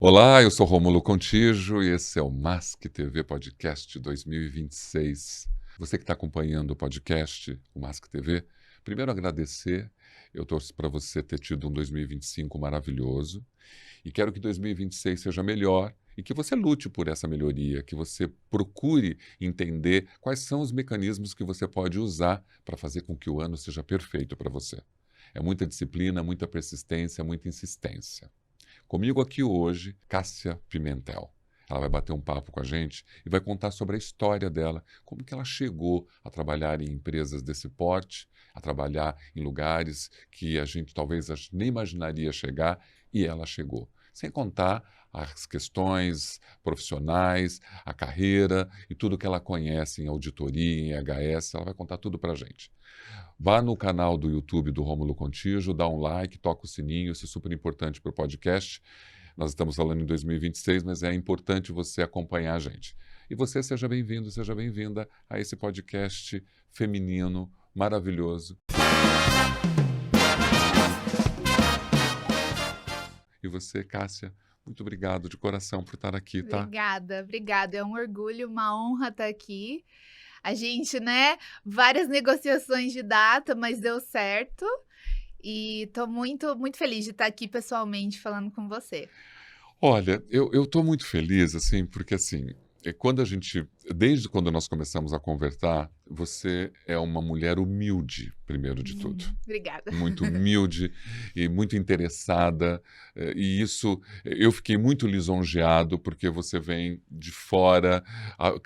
Olá, eu sou Rômulo Contijo e esse é o Mask TV Podcast 2026. Você que está acompanhando o podcast, o Mask TV, primeiro agradecer. Eu torço para você ter tido um 2025 maravilhoso e quero que 2026 seja melhor e que você lute por essa melhoria, que você procure entender quais são os mecanismos que você pode usar para fazer com que o ano seja perfeito para você. É muita disciplina, muita persistência, muita insistência. Comigo aqui hoje, Cássia Pimentel. Ela vai bater um papo com a gente e vai contar sobre a história dela, como que ela chegou a trabalhar em empresas desse porte, a trabalhar em lugares que a gente talvez nem imaginaria chegar, e ela chegou. Sem contar as questões profissionais, a carreira e tudo que ela conhece em auditoria, em HS, ela vai contar tudo para a gente. Vá no canal do YouTube do Rômulo Contijo, dá um like, toca o sininho, isso é super importante para o podcast. Nós estamos falando em 2026, mas é importante você acompanhar a gente. E você seja bem-vindo, seja bem-vinda a esse podcast feminino maravilhoso. E você, Cássia, muito obrigado de coração por estar aqui, tá? Obrigada. É um orgulho, uma honra estar aqui. A gente, né, várias negociações de data, mas deu certo. E tô muito feliz de estar aqui pessoalmente falando com você. Olha, eu estou muito feliz, assim, porque, assim, quando a gente desde quando nós começamos a conversar, você é uma mulher humilde, primeiro de tudo. Obrigada. Muito humilde e muito interessada, e isso eu fiquei muito lisonjeado, porque você vem de fora,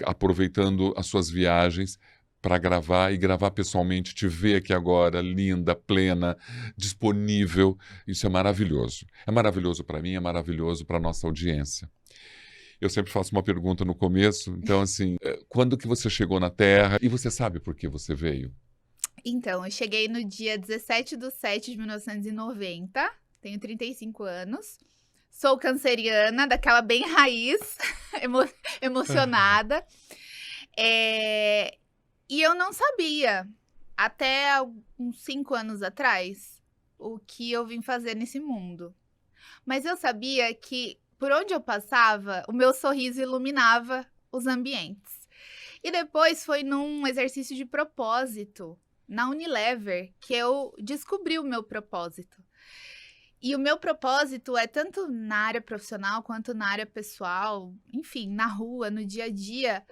aproveitando as suas viagens para gravar e gravar pessoalmente, te ver aqui agora, linda, plena, disponível. Isso é maravilhoso. É maravilhoso para mim, é maravilhoso para a nossa audiência. Eu sempre faço uma pergunta no começo, então assim, quando que você chegou na Terra e você sabe por que você veio? Então, eu cheguei no dia 17/7/1990, tenho 35 anos, sou canceriana, daquela bem raiz, emo emocionada. Eh, e eu não sabia, até uns 5 anos atrás, o que eu vim fazer nesse mundo. Mas eu sabia que, por onde eu passava, o meu sorriso iluminava os ambientes. E depois foi num exercício de propósito, na Unilever, que eu descobri o meu propósito. E o meu propósito é tanto na área profissional quanto na área pessoal, enfim, na rua, no dia a dia,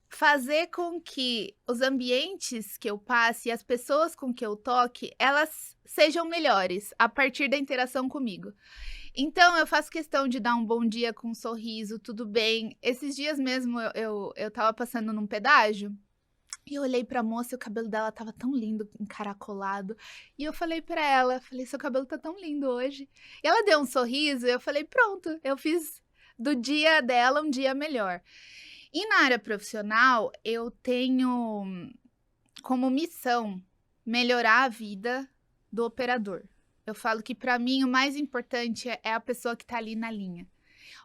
fazer com que os ambientes que eu passe e as pessoas com que eu toque, elas sejam melhores a partir da interação comigo. Então eu faço questão de dar um bom dia com um sorriso, tudo bem. Esses dias mesmo eu estava passando num pedágio e eu olhei pra moça e o cabelo dela estava tão lindo, encaracolado. E eu falei pra ela, falei: "Seu cabelo tá tão lindo hoje". E ela deu um sorriso e eu falei: "Pronto, eu fiz do dia dela um dia melhor". E na área profissional, eu tenho como missão melhorar a vida do operador. Eu falo que para mim o mais importante é a pessoa que está ali na linha.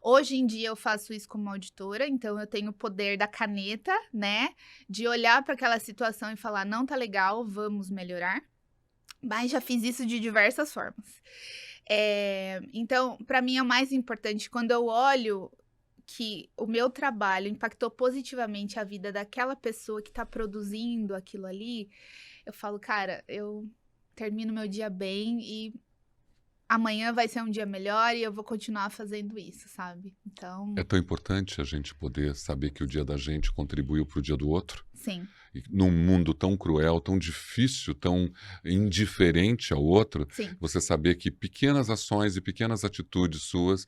Hoje em dia eu faço isso como auditora, então eu tenho o poder da caneta, né, de olhar para aquela situação e falar: "Não tá legal, vamos melhorar". Mas já fiz isso de diversas formas. Então, para mim é o mais importante quando eu olho que o meu trabalho impactou positivamente a vida daquela pessoa que está produzindo aquilo ali, eu falo: "Cara, eu termino meu dia bem e amanhã vai ser um dia melhor e eu vou continuar fazendo isso", sabe. É Então, tão importante a gente poder saber que o dia da gente contribuiu para o dia do outro. sim, E num mundo tão cruel, tão difícil, tão indiferente ao outro, sim. você saber que pequenas ações e pequenas atitudes suas,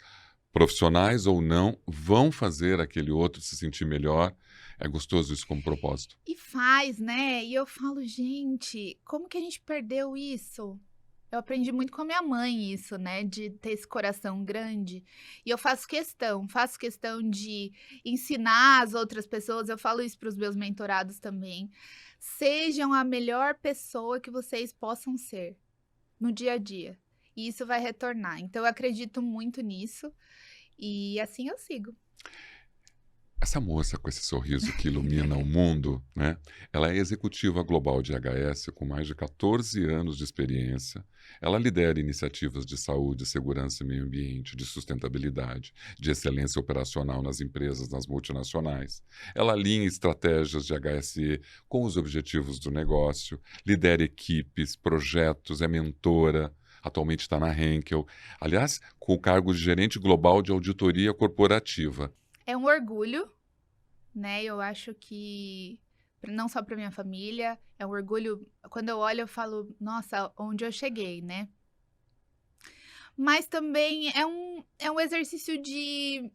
profissionais ou não, vão fazer aquele outro se sentir melhor. É gostoso isso como propósito. E faz, né. E eu falo: "Gente, como que a gente perdeu isso?". Eu aprendi muito com a minha mãe isso, né, de ter esse coração grande, e eu faço questão de ensinar as outras pessoas, eu falo isso para os meus mentorados também, sejam a melhor pessoa que vocês possam ser, no dia a dia, e isso vai retornar. Então eu acredito muito nisso, e assim eu sigo. Essa moça com esse sorriso que ilumina o mundo, né? Ela é executiva global de HS com mais de 14 anos de experiência. Ela lidera iniciativas de saúde, segurança e meio ambiente, de sustentabilidade, de excelência operacional nas empresas, nas multinacionais. Ela alinha estratégias de HSE com os objetivos do negócio, lidera equipes, projetos, é mentora. Atualmente está na Henkel. Aliás, com o cargo de gerente global de auditoria corporativa. É um orgulho, né? Eu acho que não só para minha família, é um orgulho. Quando eu olho, eu falo, nossa, onde eu cheguei, né? Mas também é um exercício de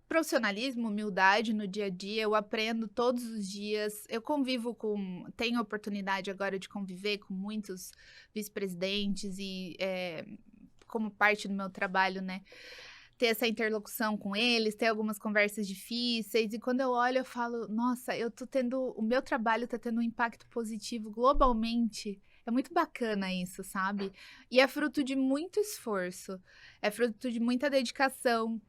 profissionalismo, humildade no dia a dia. Eu aprendo todos os dias. Eu tenho a oportunidade agora de conviver com muitos vice-presidentes e como parte do meu trabalho, né? Ter essa interlocução com eles, ter algumas conversas difíceis. E quando eu olho, eu falo, nossa, o meu trabalho tá tendo um impacto positivo globalmente. É muito bacana isso, sabe? E é fruto de muito esforço, é fruto de muita dedicação,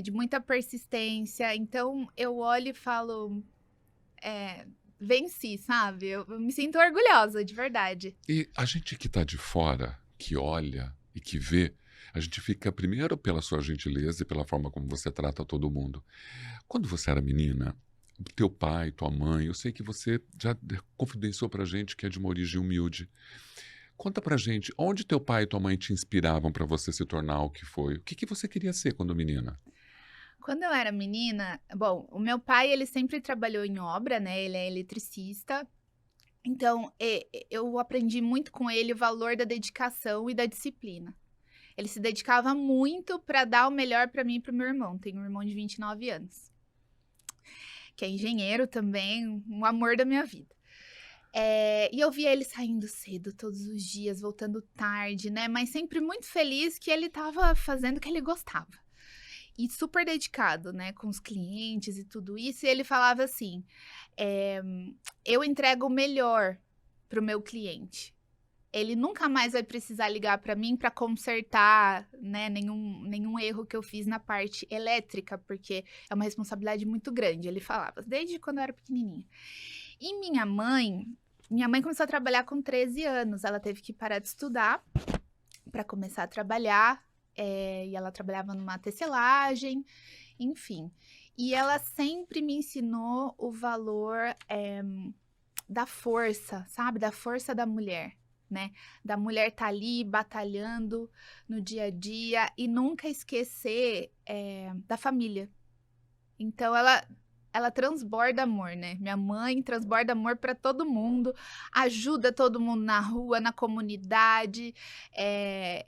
de muita persistência. Então, eu olho e falo, venci, sabe? Eu me sinto orgulhosa, de verdade. E a gente que está de fora, que olha e que vê, a gente fica primeiro pela sua gentileza e pela forma como você trata todo mundo. Quando você era menina, teu pai, tua mãe, eu sei que você já confidenciou pra gente que é de uma origem humilde. Conta pra gente, onde teu pai e tua mãe te inspiravam pra você se tornar o que foi? O que que você queria ser quando menina? Quando eu era menina, bom, o meu pai, ele sempre trabalhou em obra, né? Ele é eletricista. Então, eu aprendi muito com ele o valor da dedicação e da disciplina. Ele se dedicava muito para dar o melhor para mim e para o meu irmão. Tenho um irmão de 29 anos, que é engenheiro também, um amor da minha vida. E eu via ele saindo cedo todos os dias, voltando tarde, né? Mas sempre muito feliz que ele estava fazendo o que ele gostava. E super dedicado, né? Com os clientes e tudo isso. E ele falava assim, eu entrego o melhor para o meu cliente. Ele nunca mais vai precisar ligar para mim para consertar, né, nenhum erro que eu fiz na parte elétrica, porque é uma responsabilidade muito grande. Ele falava, desde quando eu era pequenininha. E minha mãe começou a trabalhar com 13 anos. Ela teve que parar de estudar para começar a trabalhar. E ela trabalhava numa tecelagem, enfim. E ela sempre me ensinou o valor da força, sabe? Da força da mulher. Né? Da mulher estar ali batalhando no dia a dia e nunca esquecer da família. Então, ela transborda amor, né? Minha mãe transborda amor para todo mundo, ajuda todo mundo na rua, na comunidade.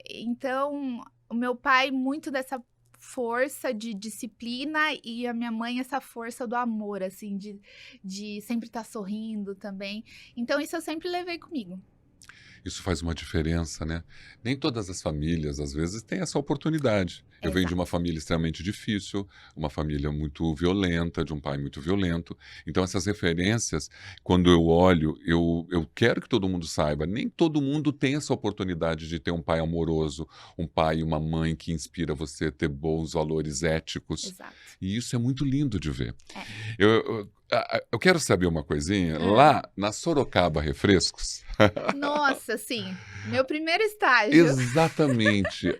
Então, o meu pai, muito dessa força de disciplina e a minha mãe essa força do amor, assim, de sempre estar sorrindo também. Então, isso eu sempre levei comigo. Isso faz uma diferença, né? Nem todas as famílias, às vezes, têm essa oportunidade. Eu venho de uma família extremamente difícil, uma família muito violenta, de um pai muito violento. Então, essas referências, quando eu olho, eu quero que todo mundo saiba. Nem todo mundo tem essa oportunidade de ter um pai amoroso, um pai e uma mãe que inspira você a ter bons valores éticos. Exato. E isso é muito lindo de ver. Eu quero saber uma coisinha. Lá na Sorocaba Refrescos. Nossa, sim. Meu primeiro estágio. Exatamente.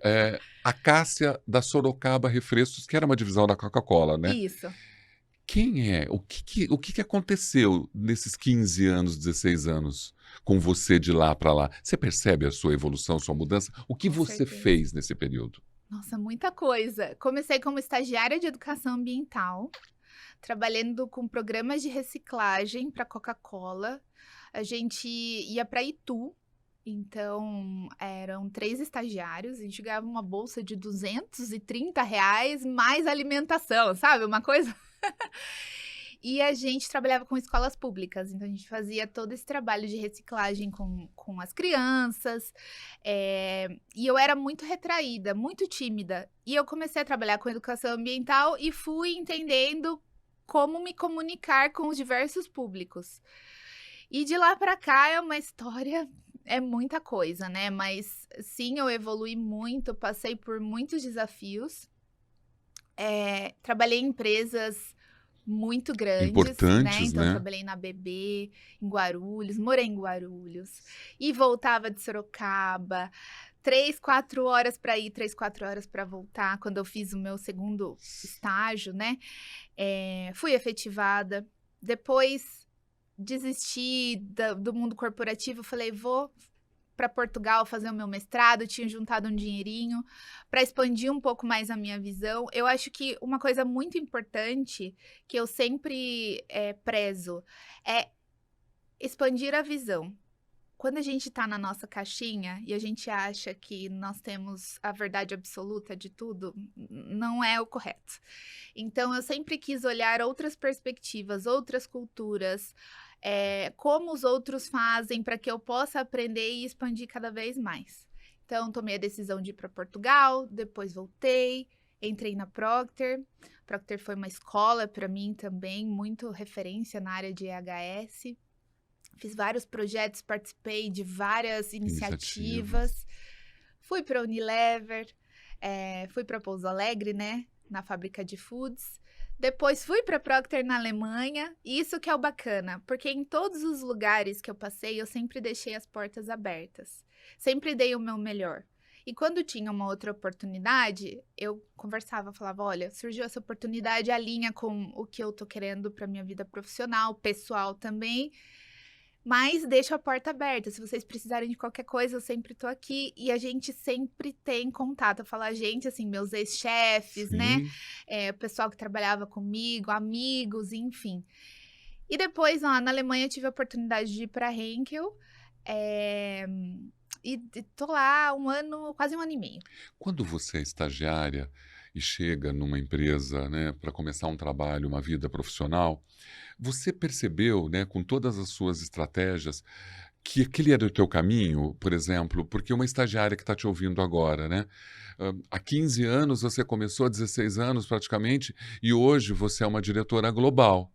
A Cássia da Sorocaba Refrescos, que era uma divisão da Coca-Cola, né? Isso. Quem é? O que aconteceu nesses 15 anos, 16 anos com você de lá para lá? Você percebe a sua evolução, sua mudança? O que Com você certeza. fez nesse período? Nossa, muita coisa. Comecei como estagiária de educação ambiental, trabalhando com programas de reciclagem para Coca-Cola. A gente ia para Itu, então eram 3 estagiários, a gente ganhava uma bolsa de R$ 230 mais alimentação, sabe? Uma coisa. E a gente trabalhava com escolas públicas, então a gente fazia todo esse trabalho de reciclagem com as crianças. E eu era muito retraída, muito tímida. E eu comecei a trabalhar com educação ambiental e fui entendendo como me comunicar com os diversos públicos. E de lá para cá é uma história, é muita coisa, né? Mas sim, eu evolui muito, passei por muitos desafios. Trabalhei em empresas muito grandes, né? Importantes, Então, né? trabalhei na BB, em Guarulhos, morei em Guarulhos. E voltava de Sorocaba, 3, 4 horas para ir, 3, 4 horas para voltar. Quando eu fiz o meu segundo estágio, né? Fui efetivada. Depois desisti do mundo corporativo. Falei, vou para Portugal fazer o meu mestrado. Tinha juntado um dinheirinho para expandir um pouco mais a minha visão. Eu acho que uma coisa muito importante que eu sempre prezo é expandir a visão. Quando a gente está na nossa caixinha e a gente acha que nós temos a verdade absoluta de tudo, não é o correto. Então, eu sempre quis olhar outras perspectivas, outras culturas, como os outros fazem para que eu possa aprender e expandir cada vez mais. Então, tomei a decisão de ir para Portugal, depois voltei, entrei na Procter. Procter foi uma escola para mim também, muito referência na área de EHS. Fiz vários projetos, participei de várias iniciativas. Fui para a Unilever, fui para Pouso Alegre, né, na fábrica de foods. Depois fui para a Procter na Alemanha. E isso que é o bacana, porque em todos os lugares que eu passei, eu sempre deixei as portas abertas. Sempre dei o meu melhor. E quando tinha uma outra oportunidade, eu conversava, falava, olha, surgiu essa oportunidade, alinha com o que eu tô querendo para minha vida profissional, pessoal também. Mas deixo a porta aberta. Se vocês precisarem de qualquer coisa, eu sempre tô aqui. E a gente sempre tem contato. Eu falo a gente, assim, meus ex-chefes, né? O pessoal que trabalhava comigo, amigos, enfim. E depois, lá na Alemanha, eu tive a oportunidade de ir para Henkel. E tô lá quase um ano e meio. Quando você é estagiária e chega numa empresa, né, para começar um trabalho, uma vida profissional, você percebeu, né, com todas as suas estratégias, que aquele era o teu caminho, por exemplo, porque uma estagiária que está te ouvindo agora, né? Há 15 anos você começou, há 16 anos praticamente, e hoje você é uma diretora global.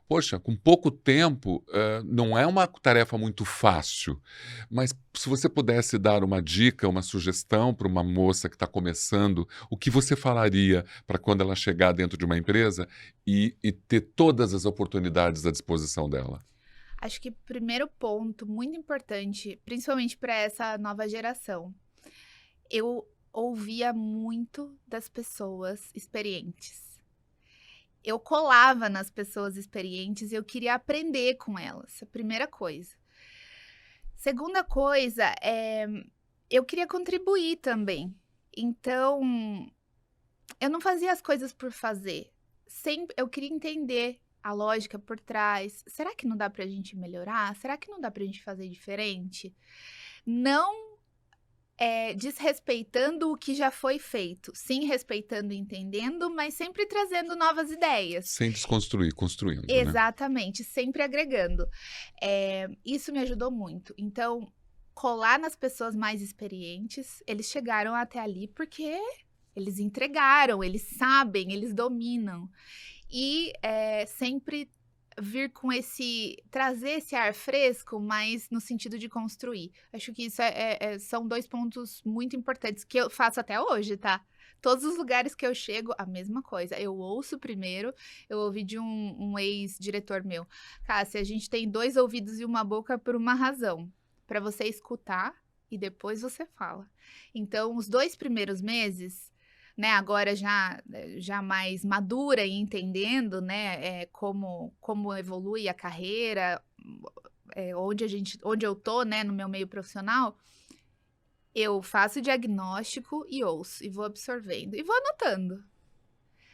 Poxa, com pouco tempo, não é uma tarefa muito fácil, mas se você pudesse dar uma dica, uma sugestão para uma moça que está começando, o que você falaria para quando ela chegar dentro de uma empresa e ter todas as oportunidades à disposição dela? Acho que primeiro ponto muito importante, principalmente para essa nova geração, eu ouvia muito das pessoas experientes. Eu colava nas pessoas experientes e eu queria aprender com elas, a primeira coisa. Segunda coisa, eu queria contribuir também. Então, eu não fazia as coisas por fazer. Eu queria entender a lógica por trás. Será que não dá pra gente melhorar? Será que não dá pra gente fazer diferente? Não desrespeitando o que já foi feito. Sim, respeitando e entendendo, mas sempre trazendo novas ideias. Sem desconstruir, construindo, né? Exatamente, sempre agregando. Isso me ajudou muito. Então, colar nas pessoas mais experientes, eles chegaram até ali porque eles entregaram, eles sabem, eles dominam. E sempre vir com trazer esse ar fresco, mas no sentido de construir. Acho que isso são 2 pontos muito importantes que eu faço até hoje, tá? Todos os lugares que eu chego, a mesma coisa. Eu ouço primeiro, eu ouvi de um ex-diretor meu. Cássia, a gente tem 2 ouvidos e uma boca por uma razão. Para você escutar e depois você fala. Então, os 2 primeiros meses, né, agora já mais madura e entendendo, né, como evolui a carreira, onde eu tô, né, no meu meio profissional, eu faço o diagnóstico e ouço, e vou absorvendo, e vou anotando.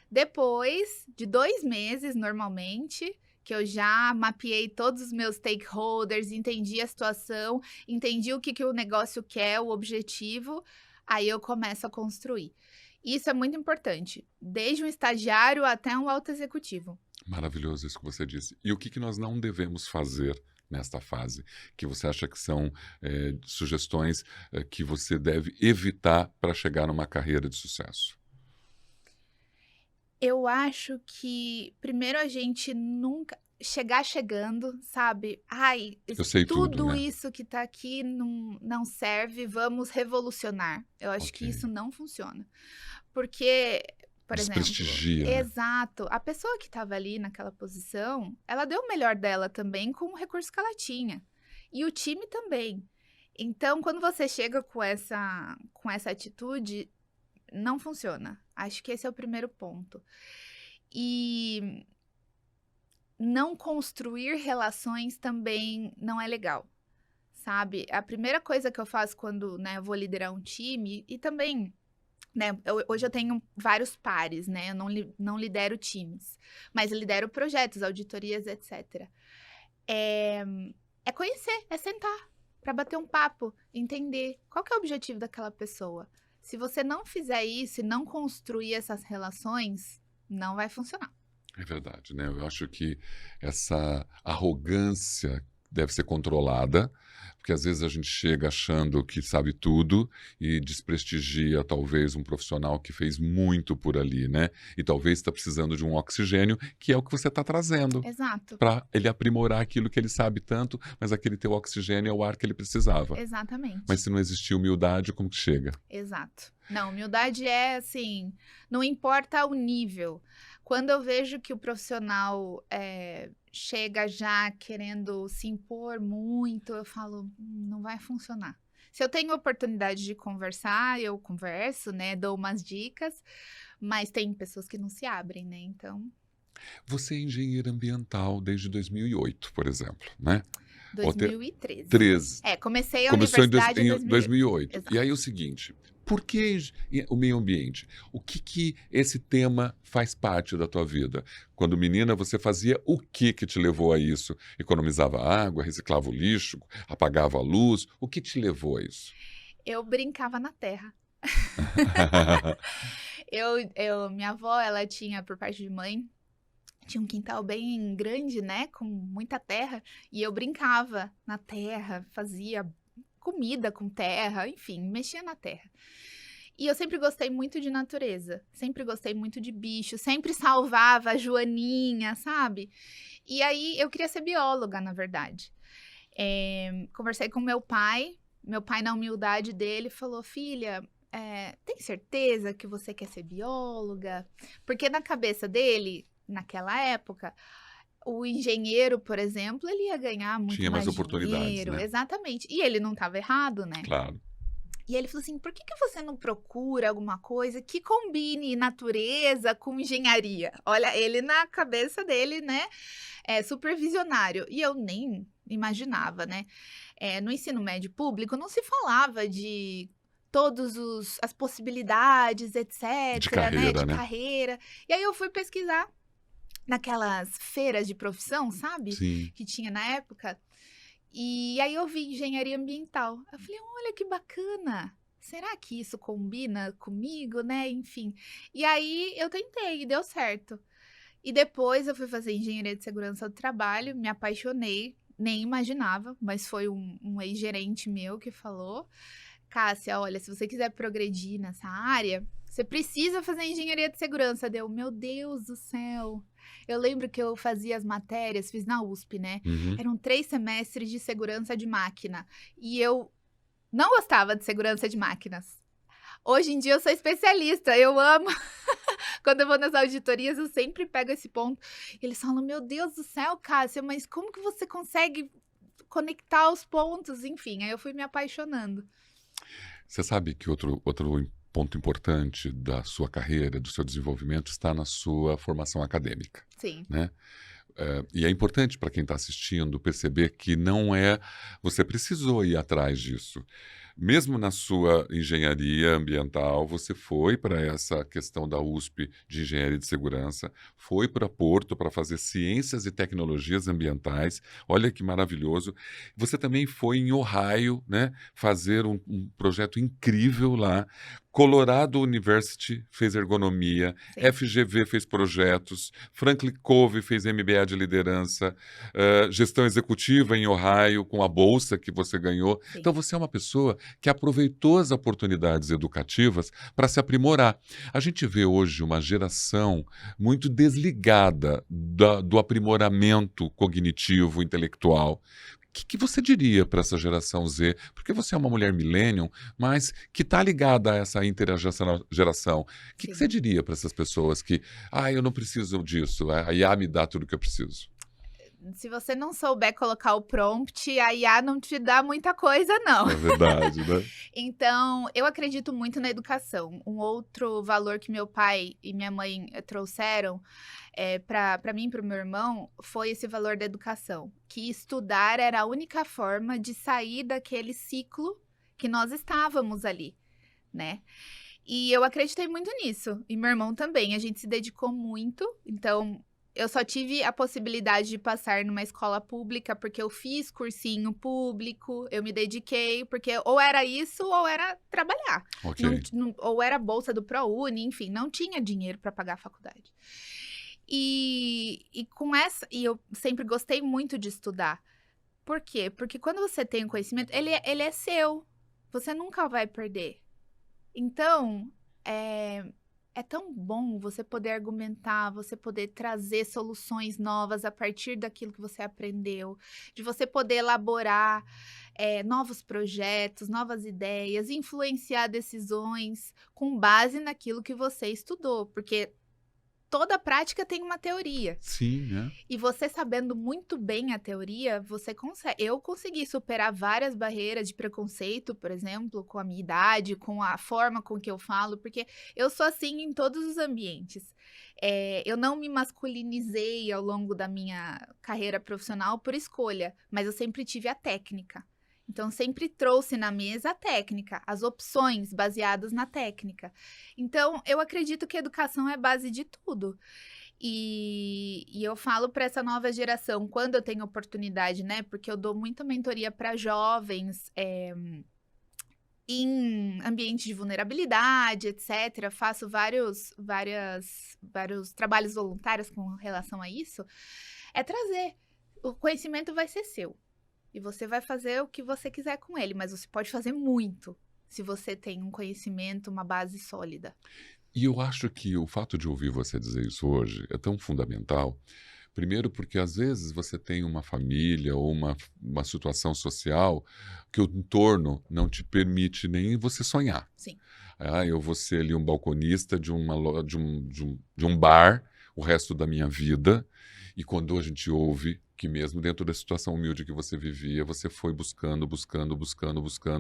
Depois de 2 meses, normalmente, que eu já mapeei todos os meus stakeholders, entendi a situação, entendi o que o negócio quer, o objetivo, aí eu começo a construir. Isso é muito importante, desde um estagiário até um alto executivo. Maravilhoso isso que você disse. E o que nós não devemos fazer nesta fase? Que você acha que são sugestões que você deve evitar para chegar numa carreira de sucesso? Eu acho que, primeiro, a gente nunca chegar chegando, sabe? Ai, Eu sei tudo, tudo né? isso que tá aqui não serve, vamos revolucionar. Eu acho que Ok. isso não funciona. Porque por exemplo. Desprestigia, né? Exato. A pessoa que estava ali naquela posição, ela deu o melhor dela também com o recurso que ela tinha. E o time também. Então, quando você chega com essa atitude, não funciona. Acho que esse é o primeiro ponto. E não construir relações também não é legal, sabe? A primeira coisa que eu faço quando, né, eu vou liderar um time, e também, né, hoje eu tenho vários pares, né? Eu não lidero times, mas eu lidero projetos, auditorias, etc. É conhecer, é sentar para bater um papo, entender qual que é o objetivo daquela pessoa. Se você não fizer isso e não construir essas relações, não vai funcionar. É verdade, né? Eu acho que essa arrogância deve ser controlada, porque às vezes a gente chega achando que sabe tudo e desprestigia talvez um profissional que fez muito por ali, né? E talvez está precisando de um oxigênio, que é o que você está trazendo, Exato, para ele aprimorar aquilo que ele sabe tanto, mas aquele teu oxigênio é o ar que ele precisava. exatamente. Mas se não existir humildade, como que chega? Exato. Não, humildade é assim, não importa o nível. Quando eu vejo que o profissional chega já querendo se impor muito, eu falo, não vai funcionar. Se eu tenho oportunidade de conversar, eu converso, né? Dou umas dicas, mas tem pessoas que não se abrem, né? Então, Você é engenheiro ambiental desde 2008, por exemplo, né? Ou te- 2013. 13. Comecei a Começou universidade em em 2008. Exato. E aí o seguinte, por que o meio ambiente? O que esse tema faz parte da tua vida? Quando menina, você fazia o que te levou a isso? Economizava água, reciclava o lixo, apagava a luz? O que te levou a isso? Eu brincava na terra. Minha avó, ela tinha, por parte de mãe, tinha um quintal bem grande, né, com muita terra, e eu brincava na terra, fazia comida com terra, enfim, mexia na terra. E eu sempre gostei muito de natureza, sempre gostei muito de bicho, sempre salvava a joaninha, sabe? E aí eu queria ser bióloga, na verdade. Conversei com meu pai na humildade dele, falou, filha, tem certeza que você quer ser bióloga? Porque na cabeça dele, naquela época, o engenheiro, por exemplo, ele ia ganhar muito Tinha mais mais oportunidades, dinheiro, né? exatamente. E ele não estava errado, né? Claro. E ele falou assim, por que você não procura alguma coisa que combine natureza com engenharia? Olha, ele na cabeça dele, né, super visionário. E eu nem imaginava, né? No ensino médio público não se falava de as possibilidades, etc, De né, carreira, de né? carreira. E aí eu fui pesquisar naquelas feiras de profissão, sabe? Sim. Que tinha na época. E aí eu vi engenharia ambiental. Eu falei, olha que bacana. Será que isso combina comigo, né? Enfim. E aí eu tentei e deu certo. E depois eu fui fazer engenharia de segurança do trabalho, me apaixonei, nem imaginava, mas foi um ex-gerente meu que falou: Cássia, olha, se você quiser progredir nessa área, você precisa fazer engenharia de segurança. Deu, meu Deus do céu. Eu lembro que eu fazia as matérias, fiz na USP, né? Uhum. Eram 3 semestres de segurança de máquina. E eu não gostava de segurança de máquinas. Hoje em dia eu sou especialista, eu amo. Quando eu vou nas auditorias, eu sempre pego esse ponto. E eles falam, meu Deus do céu, Cássia, mas como que você consegue conectar os pontos? Enfim, aí eu fui me apaixonando. Você sabe que outro ponto importante da sua carreira, do seu desenvolvimento, está na sua formação acadêmica, Sim. né? E é importante para quem está assistindo perceber que não é... Você precisou ir atrás disso. Mesmo na sua engenharia ambiental, você foi para essa questão da USP de engenharia de segurança, foi para Porto para fazer ciências e tecnologias ambientais. Olha que maravilhoso. Você também foi em Ohio, né, fazer um projeto incrível lá. Colorado University fez ergonomia, Sim. FGV fez projetos, Franklin Covey fez MBA de liderança, gestão executiva em Ohio, com a bolsa que você ganhou. Sim. Então, você é uma pessoa que aproveitou as oportunidades educativas para se aprimorar. A gente vê hoje uma geração muito desligada do aprimoramento cognitivo, intelectual, que você diria para essa geração Z? Porque você é uma mulher millennium, mas que está ligada a essa intergeração. O que você Sim. diria para essas pessoas que, eu não preciso disso, a IA me dá tudo que eu preciso? Se você não souber colocar o prompt, a IA não te dá muita coisa, não. É verdade, né? Então, eu acredito muito na educação. Um outro valor que meu pai e minha mãe trouxeram para mim e para o meu irmão foi esse valor da educação. Que estudar era a única forma de sair daquele ciclo que nós estávamos ali, né? E eu acreditei muito nisso. E meu irmão também. A gente se dedicou muito. Então, eu só tive a possibilidade de passar numa escola pública porque eu fiz cursinho público, eu me dediquei, porque ou era isso ou era trabalhar. Ok. Ou era bolsa do ProUni, enfim, não tinha dinheiro para pagar a faculdade. E eu sempre gostei muito de estudar. Por quê? Porque quando você tem o conhecimento, ele é seu. Você nunca vai perder. Então, é tão bom você poder argumentar, você poder trazer soluções novas a partir daquilo que você aprendeu, de você poder elaborar novos projetos, novas ideias, influenciar decisões com base naquilo que você estudou, porque toda prática tem uma teoria. Sim, né? E você sabendo muito bem a teoria, você consegue. Eu consegui superar várias barreiras de preconceito, por exemplo, com a minha idade, com a forma com que eu falo, porque eu sou assim em todos os ambientes. Eu não me masculinizei ao longo da minha carreira profissional por escolha, mas eu sempre tive a técnica. Então, sempre trouxe na mesa a técnica, as opções baseadas na técnica. Então, eu acredito que a educação é base de tudo. E eu falo para essa nova geração, quando eu tenho oportunidade, né? Porque eu dou muita mentoria para jovens em ambiente de vulnerabilidade, etc. Faço vários trabalhos voluntários com relação a isso. É trazer. O conhecimento vai ser seu. E você vai fazer o que você quiser com ele, mas você pode fazer muito se você tem um conhecimento, uma base sólida. E eu acho que o fato de ouvir você dizer isso hoje é tão fundamental. Primeiro, porque às vezes você tem uma família ou uma situação social que o entorno não te permite nem você sonhar. Sim. Eu vou ser ali um balconista de um bar o resto da minha vida. E quando a gente ouve que mesmo dentro da situação humilde que você vivia, você foi buscando,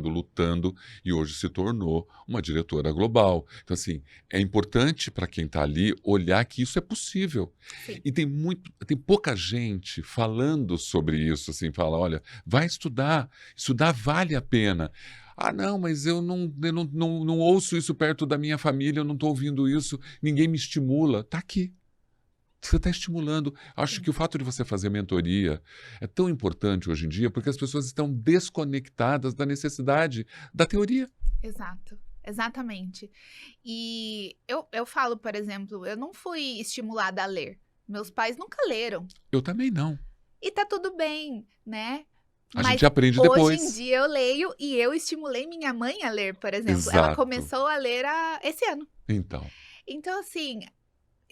lutando, e hoje se tornou uma diretora global. Então, assim, é importante para quem está ali olhar que isso é possível. Sim. E tem pouca gente falando sobre isso, assim, fala, olha, vai estudar vale a pena. Não, mas eu não ouço isso perto da minha família, eu não estou ouvindo isso, ninguém me estimula. Está aqui. Você está estimulando. Acho Sim. que o fato de você fazer mentoria é tão importante hoje em dia porque as pessoas estão desconectadas da necessidade da teoria. Exato. Exatamente. E eu falo, por exemplo, eu não fui estimulada a ler. Meus pais nunca leram. Eu também não. E tá tudo bem, né? A Mas gente aprende hoje depois. em dia eu leio e eu estimulei minha mãe a ler, por exemplo. Exato. Ela começou a ler esse ano. Então, assim,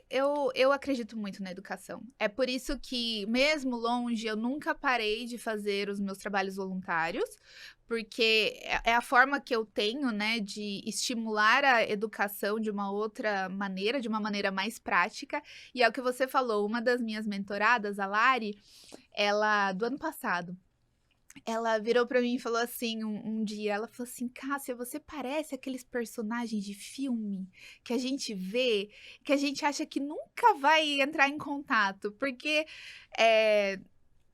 eu acredito muito na educação. É por isso que, mesmo longe, eu nunca parei de fazer os meus trabalhos voluntários, porque é a forma que eu tenho, né, de estimular a educação de uma outra maneira, de uma maneira mais prática. E é o que você falou, uma das minhas mentoradas, a Lari, ela, do ano passado, ela virou pra mim e falou assim, um dia, ela falou assim, Cássia, você parece aqueles personagens de filme que a gente vê, que a gente acha que nunca vai entrar em contato, porque,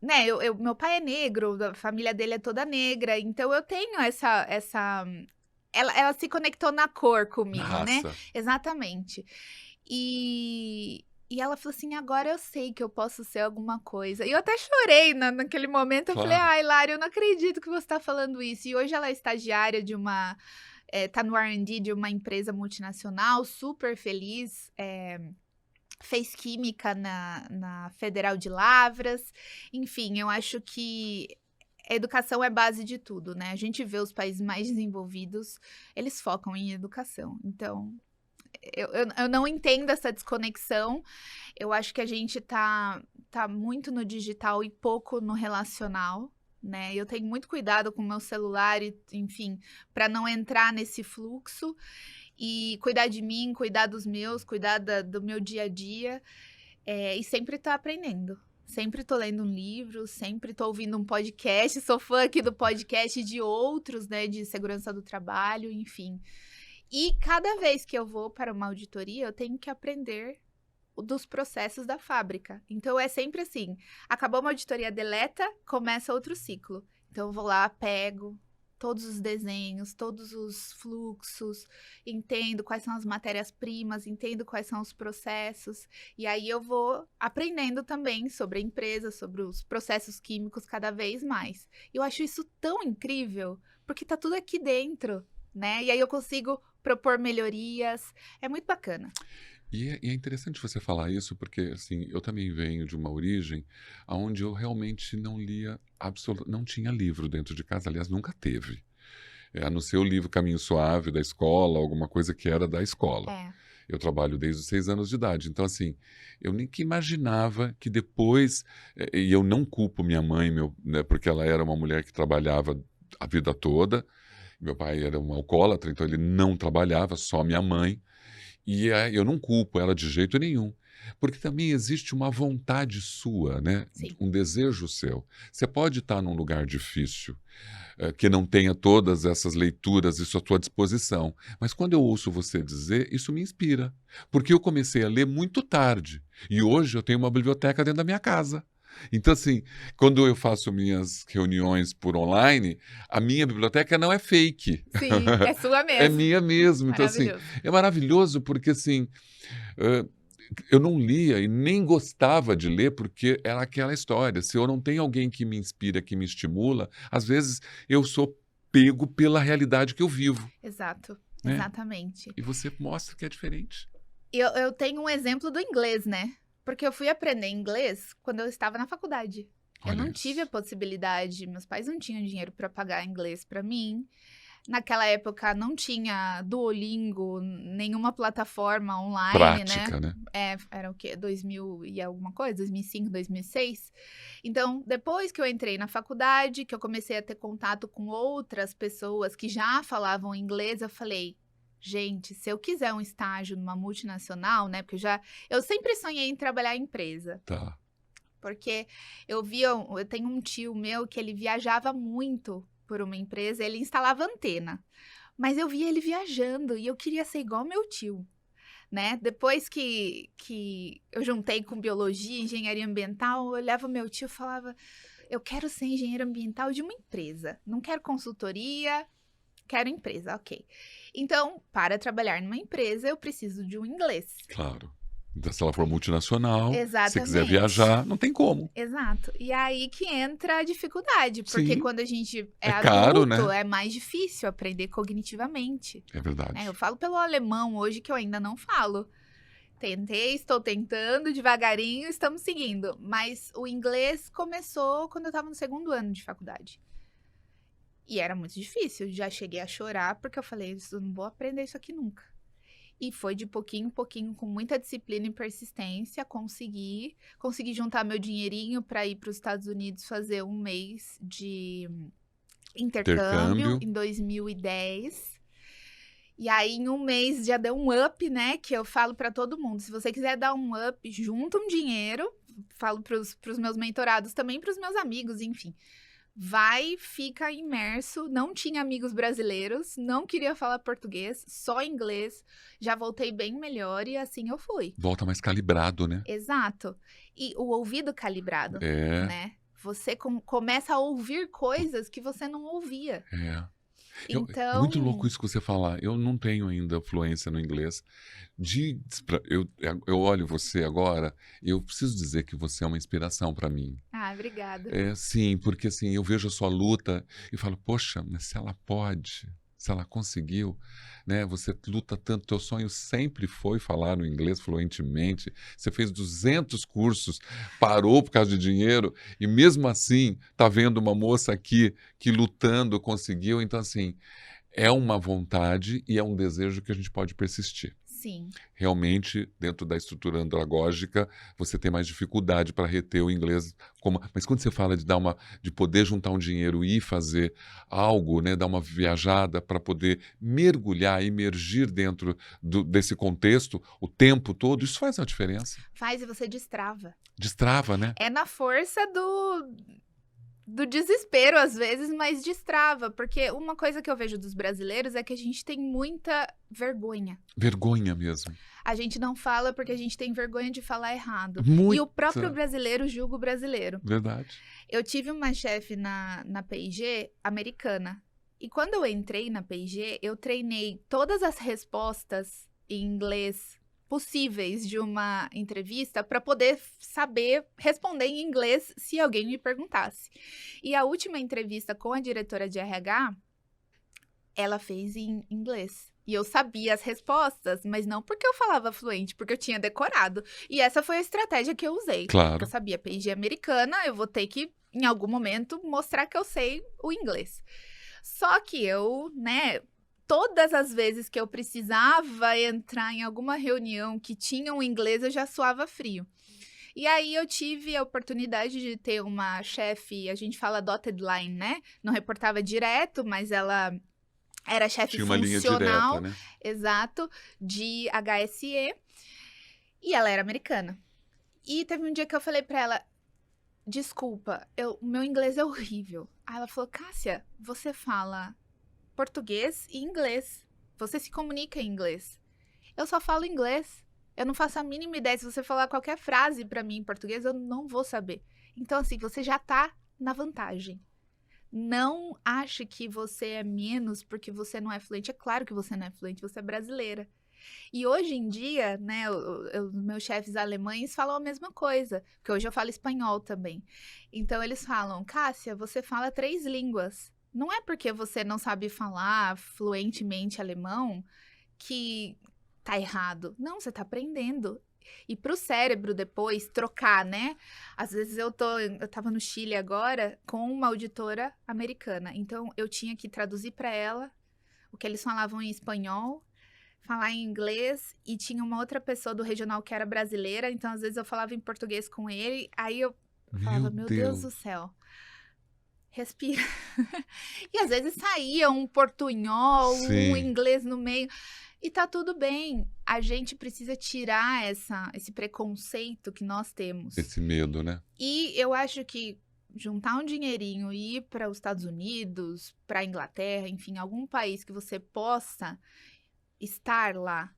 né, meu pai é negro, a família dele é toda negra, então eu tenho essa ela se conectou na cor comigo, né? Exatamente. E ela falou assim, agora eu sei que eu posso ser alguma coisa. E eu até chorei naquele momento. Eu falei, ai, Lari, eu não acredito que você está falando isso. E hoje ela é estagiária de tá no R&D de uma empresa multinacional, super feliz. Fez química na Federal de Lavras. Enfim, eu acho que a educação é base de tudo, né? A gente vê os países mais desenvolvidos, eles focam em educação. Então, eu não entendo essa desconexão. Eu acho que a gente tá muito no digital e pouco no relacional. né? Eu tenho muito cuidado com o meu celular, e, enfim, para não entrar nesse fluxo e cuidar de mim, cuidar dos meus, cuidar do meu dia a dia, e sempre tô aprendendo. Sempre tô lendo um livro, sempre tô ouvindo um podcast, sou fã aqui do podcast e de outros, né, de segurança do trabalho, enfim. E cada vez que eu vou para uma auditoria, eu tenho que aprender dos processos da fábrica. Então, é sempre assim, acabou uma auditoria, deleta, começa outro ciclo. Então, eu vou lá, pego todos os desenhos, todos os fluxos, entendo quais são as matérias-primas, entendo quais são os processos, e aí eu vou aprendendo também sobre a empresa, sobre os processos químicos cada vez mais. Eu acho isso tão incrível, porque tá tudo aqui dentro, né? E aí eu consigo propor melhorias, é muito bacana. E é interessante você falar isso, porque assim, eu também venho de uma origem onde eu realmente não lia não tinha livro dentro de casa, aliás, nunca teve. A não ser o livro Caminho Suave da escola, alguma coisa que era da escola. É, Eu trabalho desde os 6 anos de idade. Então, assim, eu nem que imaginava que depois. E eu não culpo minha mãe, né, porque ela era uma mulher que trabalhava a vida toda. Meu pai era um alcoólatra, então ele não trabalhava, só minha mãe. E eu não culpo ela de jeito nenhum. Porque também existe uma vontade sua, né? sim, Um desejo seu. Você pode estar num lugar difícil, que não tenha todas essas leituras isso à sua disposição. Mas quando eu ouço você dizer, isso me inspira. Porque eu comecei a ler muito tarde. E hoje eu tenho uma biblioteca dentro da minha casa. Então, assim, quando eu faço minhas reuniões por online, a minha biblioteca não é fake. sim, é sua É mesmo. minha mesmo. Então, assim, Maravilhoso. é maravilhoso porque, assim, eh, eu não lia e nem gostava de ler porque era aquela história. Se eu não tenho alguém que me inspira, que me estimula, às vezes eu sou pego pela realidade que eu vivo, Exato, né? exatamente. E você mostra que é diferente. Eu tenho um exemplo do inglês, né? Porque eu fui aprender inglês quando eu estava na faculdade. Eu Olha não tive a isso. possibilidade, meus pais não tinham dinheiro para pagar inglês para mim. Naquela época não tinha Duolingo, nenhuma plataforma online, né? Prática, né? Era o quê? 2000 e alguma coisa? 2005, 2006? Então, depois que eu entrei na faculdade, que eu comecei a ter contato com outras pessoas que já falavam inglês, eu falei, gente, se eu quiser um estágio numa multinacional, né? Porque eu sempre sonhei em trabalhar em empresa. Tá. Porque eu tenho um tio meu que ele viajava muito por uma empresa, ele instalava antena. Mas eu via ele viajando e eu queria ser igual meu tio, né? Depois que eu juntei com biologia, engenharia ambiental, eu olhava o meu tio e falava, eu quero ser engenheiro ambiental de uma empresa. Não quero consultoria, quero empresa, ok. Então, para trabalhar numa empresa, eu preciso de um inglês. Claro. Então, se ela for multinacional, se quiser Exatamente. viajar, não tem como. Exato. E aí que entra a dificuldade, porque Sim, quando a gente é é caro, adulto, né? é mais difícil aprender cognitivamente, É né? Eu verdade. falo pelo alemão hoje, que eu ainda não falo. Tentei, estou tentando, devagarinho, estamos seguindo. Mas o inglês começou quando eu estava no segundo ano de faculdade. E era muito difícil, já cheguei a chorar, porque eu falei, eu não vou aprender isso aqui nunca. E foi de pouquinho em pouquinho, com muita disciplina e persistência, consegui juntar meu dinheirinho para ir para os Estados Unidos fazer um mês de intercâmbio Intercâmbio. em 2010. E aí, em um mês, já deu um up, né? Que eu falo para todo mundo: se você quiser dar um up, junta um dinheiro. Falo para os meus mentorados também, para os meus amigos, enfim. Vai, fica imerso. Não tinha amigos brasileiros, não queria falar português, só inglês. Já voltei bem melhor e assim eu fui. Volta mais calibrado, né? Exato. E o ouvido calibrado, É, né? Você começa a ouvir coisas que você não ouvia. é. É muito louco Então, isso que você falar. Eu não tenho ainda fluência no inglês. Eu olho você agora e eu preciso dizer que você é uma inspiração para mim. obrigada. Sim, porque assim, eu vejo a sua luta e falo, poxa, mas se ela pode, se ela conseguiu, né? Você luta tanto, teu sonho sempre foi falar no inglês fluentemente. Você fez 200 cursos, parou por causa de dinheiro e mesmo assim tá vendo uma moça aqui que lutando conseguiu. Então assim, é uma vontade e é um desejo que a gente pode persistir. Sim. Realmente, dentro da estrutura andragógica, você tem mais dificuldade para reter o inglês. Mas quando você fala de poder juntar um dinheiro e fazer algo, né, dar uma viajada para poder mergulhar, imergir dentro desse contexto o tempo todo, isso faz uma diferença. Faz e você destrava. Destrava, né? É na força do desespero, às vezes, mas destrava. Porque uma coisa que eu vejo dos brasileiros é que a gente tem muita vergonha. Vergonha mesmo. A gente não fala porque a gente tem vergonha de falar errado. Muita. E o próprio brasileiro julga o brasileiro. Verdade. Eu tive uma chefe na P&G americana. E quando eu entrei na P&G, eu treinei todas as respostas em inglês possíveis de uma entrevista para poder saber responder em inglês se alguém me perguntasse. E a última entrevista com a diretora de RH, ela fez em inglês. E eu sabia as respostas, mas não porque eu falava fluente, porque eu tinha decorado. E essa foi a estratégia que eu usei. Claro. Porque eu sabia P&G americana, eu vou ter que, em algum momento, mostrar que eu sei o inglês. Só que eu, né, todas as vezes que eu precisava entrar em alguma reunião que tinha um inglês, eu já suava frio. E aí eu tive a oportunidade de ter uma chefe, a gente fala dotted line, né? Não reportava direto, mas ela era chefe Tinha uma linha funcional, direta, né? exato, de HSE, e ela era americana. E teve um dia que eu falei pra ela, desculpa, o meu inglês é horrível. Aí ela falou, Cássia, você fala português e inglês. Você se comunica em inglês. Eu só falo inglês. Eu não faço a mínima ideia. Se você falar qualquer frase pra mim em português, eu não vou saber. Então, assim, você já tá na vantagem. Não ache que você é menos porque você não é fluente. É claro que você não é fluente, você é brasileira. E hoje em dia, né, os meus chefes alemães falam a mesma coisa, porque hoje eu falo espanhol também. Então, eles falam, Cássia, você fala 3 línguas. Não é porque você não sabe falar fluentemente alemão que tá errado. Não, você tá aprendendo. E pro cérebro depois trocar, né? Às vezes eu tava no Chile agora com uma auditora americana. Então eu tinha que traduzir para ela o que eles falavam em espanhol, falar em inglês, e tinha uma outra pessoa do regional que era brasileira, então às vezes eu falava em português com ele, aí eu falava, meu Deus do céu. Respira. E às vezes saía um portunhol, um inglês no meio. E tá tudo bem. A gente precisa tirar esse preconceito que nós temos. Esse medo, né? E eu acho que juntar um dinheirinho e ir para os Estados Unidos, para a Inglaterra, enfim, algum país que você possa estar lá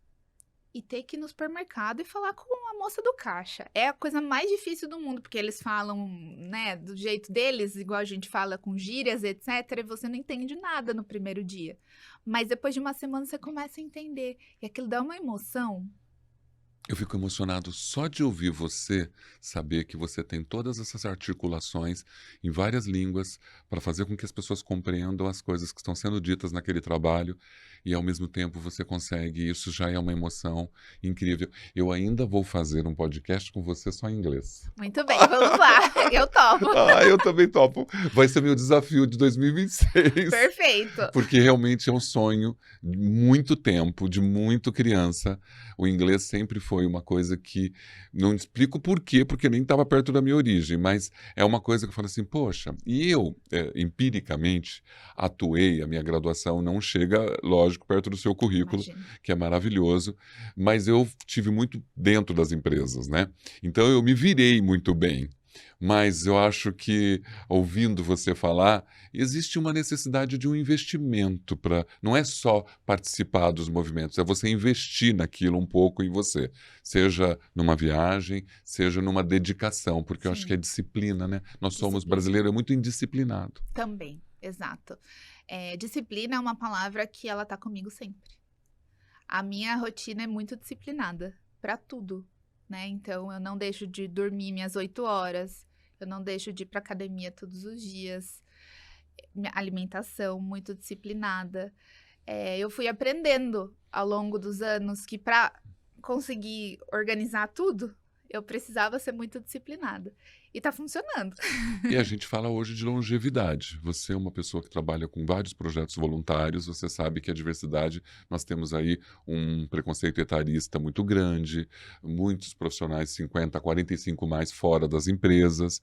e ter que ir no supermercado e falar com a moça do caixa. É a coisa mais difícil do mundo, porque eles falam, né, do jeito deles, igual a gente fala com gírias, etc, e você não entende nada no primeiro dia. Mas depois de uma semana você começa a entender. E aquilo dá uma emoção. Eu fico emocionado só de ouvir você saber que você tem todas essas articulações em várias línguas para fazer com que as pessoas compreendam as coisas que estão sendo ditas naquele trabalho e, ao mesmo tempo, você consegue. Isso já é uma emoção incrível. Eu ainda vou fazer um podcast com você só em inglês. Muito bem, vamos lá. Eu topo. Eu também topo. Vai ser meu desafio de 2026. Perfeito. Porque realmente é um sonho de muito tempo, de muito criança. O inglês sempre foi uma coisa que, não explico por quê, porque nem estava perto da minha origem, mas é uma coisa que eu falo assim, poxa, e eu, empiricamente, atuei, a minha graduação não chega, lógico, perto do seu currículo, Imagina. que é maravilhoso, mas eu tive muito dentro das empresas, né? Então eu me virei muito bem. Mas eu acho que, ouvindo você falar, existe uma necessidade de um investimento para. Não é só participar dos movimentos, é você investir naquilo um pouco em você. Seja numa viagem, seja numa dedicação, porque eu acho Sim. que é disciplina, né? Nós somos Disciplina. brasileiros, é muito indisciplinado. Também, exato. Disciplina é uma palavra que ela tá comigo sempre. A minha rotina é muito disciplinada para tudo, né? Então, eu não deixo de dormir minhas 8 horas, eu não deixo de ir para academia todos os dias, minha alimentação muito disciplinada. Eu fui aprendendo ao longo dos anos que para conseguir organizar tudo, eu precisava ser muito disciplinada. E tá funcionando. E a gente fala hoje de longevidade. Você é uma pessoa que trabalha com vários projetos voluntários, você sabe que a diversidade, nós temos aí um preconceito etarista muito grande, muitos profissionais 50, 45 mais fora das empresas,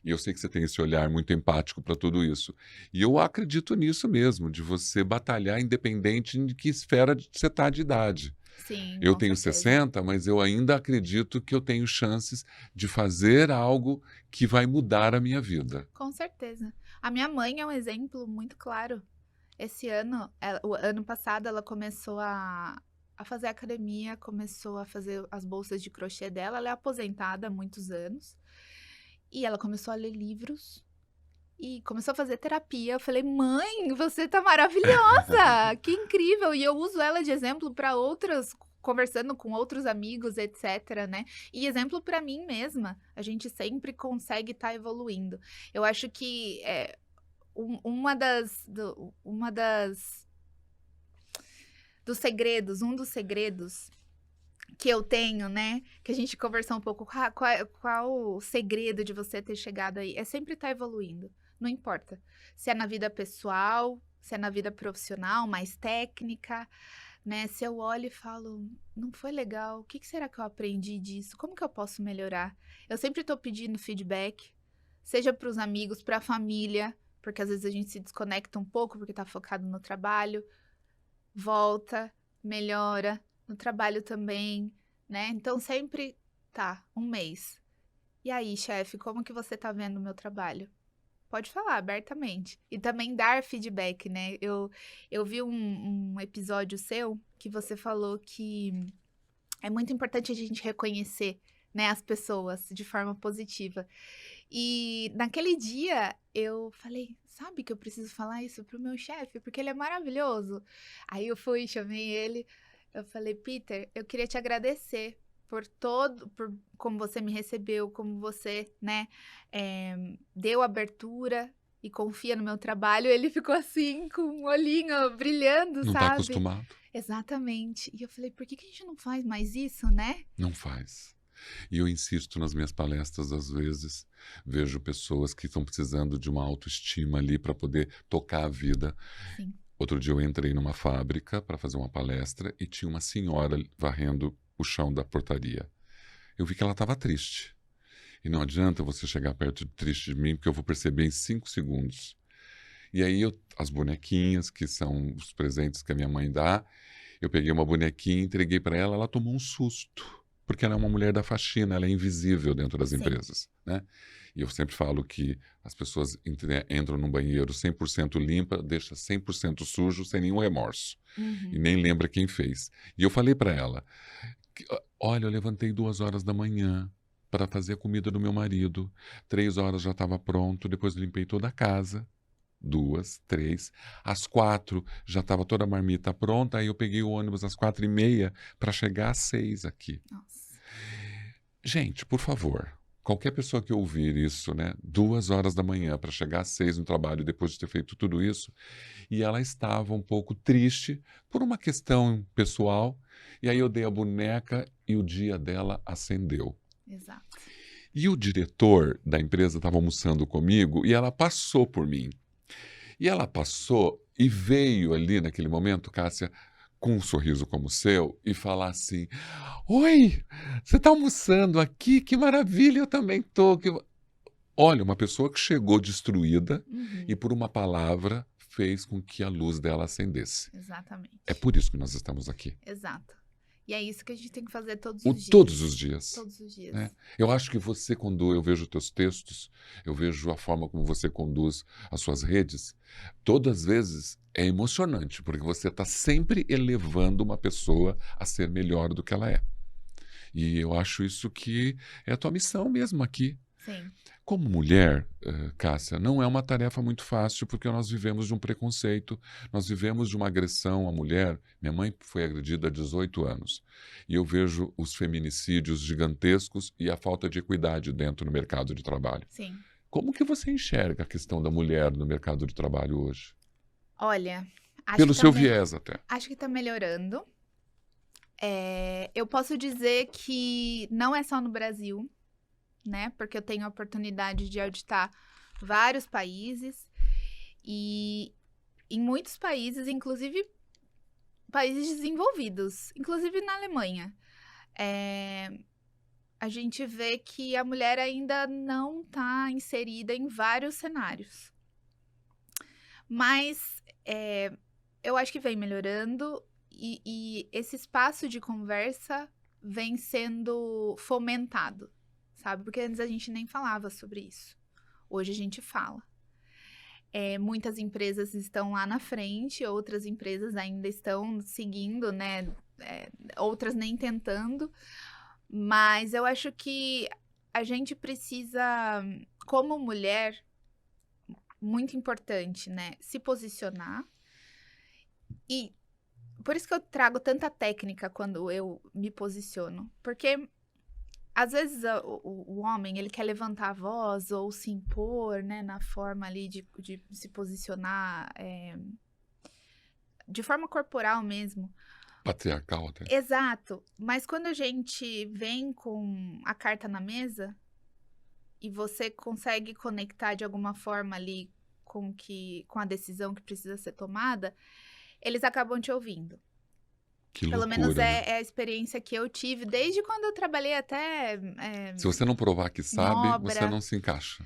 e eu sei que você tem esse olhar muito empático para tudo isso. E eu acredito nisso mesmo, de você batalhar independente de que esfera você está de idade. Sim, Eu com tenho certeza. 60, mas eu ainda acredito que eu tenho chances de fazer algo que vai mudar a minha vida. Com certeza. A minha mãe é um exemplo muito claro. Esse ano, o ano passado, ela começou a fazer academia, começou a fazer as bolsas de crochê dela. Ela é aposentada há muitos anos. E ela começou a ler livros e começou a fazer terapia. Eu falei, mãe, você tá maravilhosa! Que incrível! E eu uso ela de exemplo para outras, conversando com outros amigos, etc, né? E exemplo para mim mesma. A gente sempre consegue estar evoluindo. Eu acho que dos segredos que eu tenho, né? Que a gente conversou um pouco, qual o segredo de você ter chegado aí? É sempre estar evoluindo. Não importa. Se é na vida pessoal, se é na vida profissional, mais técnica, né? Se eu olho e falo, não foi legal, o que será que eu aprendi disso? Como que eu posso melhorar? Eu sempre estou pedindo feedback, seja para os amigos, para a família, porque às vezes a gente se desconecta um pouco porque está focado no trabalho, volta, melhora, no trabalho também, né? Então sempre um mês. E aí, chefe, como que você tá vendo o meu trabalho? Pode falar abertamente. E também dar feedback, né? Eu vi um episódio seu que você falou que é muito importante a gente reconhecer, né, as pessoas de forma positiva. E naquele dia eu falei, sabe que eu preciso falar isso pro meu chefe, porque ele é maravilhoso. Aí eu fui, chamei ele, eu falei, Peter, eu queria te agradecer por como você me recebeu, como você, né, deu abertura e confia no meu trabalho. Ele ficou assim, com um olhinho brilhando, Não está sabe? acostumado? Exatamente. E eu falei, por que a gente não faz mais isso, né? Não faz. E eu insisto nas minhas palestras, às vezes, vejo pessoas que estão precisando de uma autoestima ali para poder tocar a vida. Sim. Outro dia eu entrei numa fábrica para fazer uma palestra e tinha uma senhora varrendo o chão da portaria. Eu vi que ela estava triste. E não adianta você chegar perto de triste de mim, porque eu vou perceber em 5 segundos. E aí as bonequinhas, que são os presentes que a minha mãe dá, eu peguei uma bonequinha, entreguei para ela, ela tomou um susto. Porque ela é uma mulher da faxina, ela é invisível dentro das empresas, né? E eu sempre falo que as pessoas entram num banheiro 100% limpa, deixa 100% sujo, sem nenhum remorso. E nem lembra quem fez. E eu falei para ela, olha, eu levantei 2 horas da manhã para fazer a comida do meu marido. 3 horas já estava pronto, depois limpei toda a casa. 2, 3. Às 4 já estava toda a marmita pronta, aí eu peguei o ônibus às 4h30 para chegar às 6 aqui. Nossa. Gente, por favor, qualquer pessoa que ouvir isso, né? 2 horas da manhã para chegar às 6 no trabalho depois de ter feito tudo isso, e ela estava um pouco triste por uma questão pessoal, e aí eu dei a boneca e o dia dela acendeu. Exato. E o diretor da empresa estava almoçando comigo e ela passou por mim. E ela passou e veio ali naquele momento, Cássia, com um sorriso como o seu, e falar assim, oi, você está almoçando aqui? Que maravilha, eu também estou. Olha, uma pessoa que chegou destruída e por uma palavra fez com que a luz dela acendesse. Exatamente. É por isso que nós estamos aqui. Exato. E é isso que a gente tem que fazer todos os dias. Todos os dias. Todos os dias. Né? Eu acho que você, quando eu vejo teus textos, eu vejo a forma como você conduz as suas redes, todas as vezes é emocionante, porque você está sempre elevando uma pessoa a ser melhor do que ela é. E eu acho isso que é a tua missão mesmo aqui. Sim. Como mulher, Cássia, não é uma tarefa muito fácil, porque nós vivemos de um preconceito, nós vivemos de uma agressão à mulher. Minha mãe foi agredida há 18 anos. E eu vejo os feminicídios gigantescos e a falta de equidade dentro do mercado de trabalho. Sim. Como que você enxerga a questão da mulher no mercado de trabalho hoje? Olha, acho Pelo que seu viés até. acho que está melhorando. Eu posso dizer que não é só no Brasil, né? Porque eu tenho a oportunidade de auditar vários países e em muitos países, inclusive países desenvolvidos, inclusive na Alemanha, a gente vê que a mulher ainda não está inserida em vários cenários. Mas eu acho que vem melhorando e esse espaço de conversa vem sendo fomentado, sabe? Porque antes a gente nem falava sobre isso. Hoje a gente fala. Muitas empresas estão lá na frente, outras empresas ainda estão seguindo, né? Outras nem tentando. Mas eu acho que a gente precisa, como mulher, muito importante, né? Se posicionar. E por isso que eu trago tanta técnica quando eu me posiciono. Porque às vezes o homem, ele quer levantar a voz ou se impor, né? Na forma ali de se posicionar de forma corporal mesmo. Patriarcal até. Exato. Mas quando a gente vem com a carta na mesa e você consegue conectar de alguma forma ali com a decisão que precisa ser tomada, eles acabam te ouvindo. Que Pelo loucura, menos né? é a experiência que eu tive desde quando eu trabalhei até Se você não provar que em sabe, você obra. não se encaixa.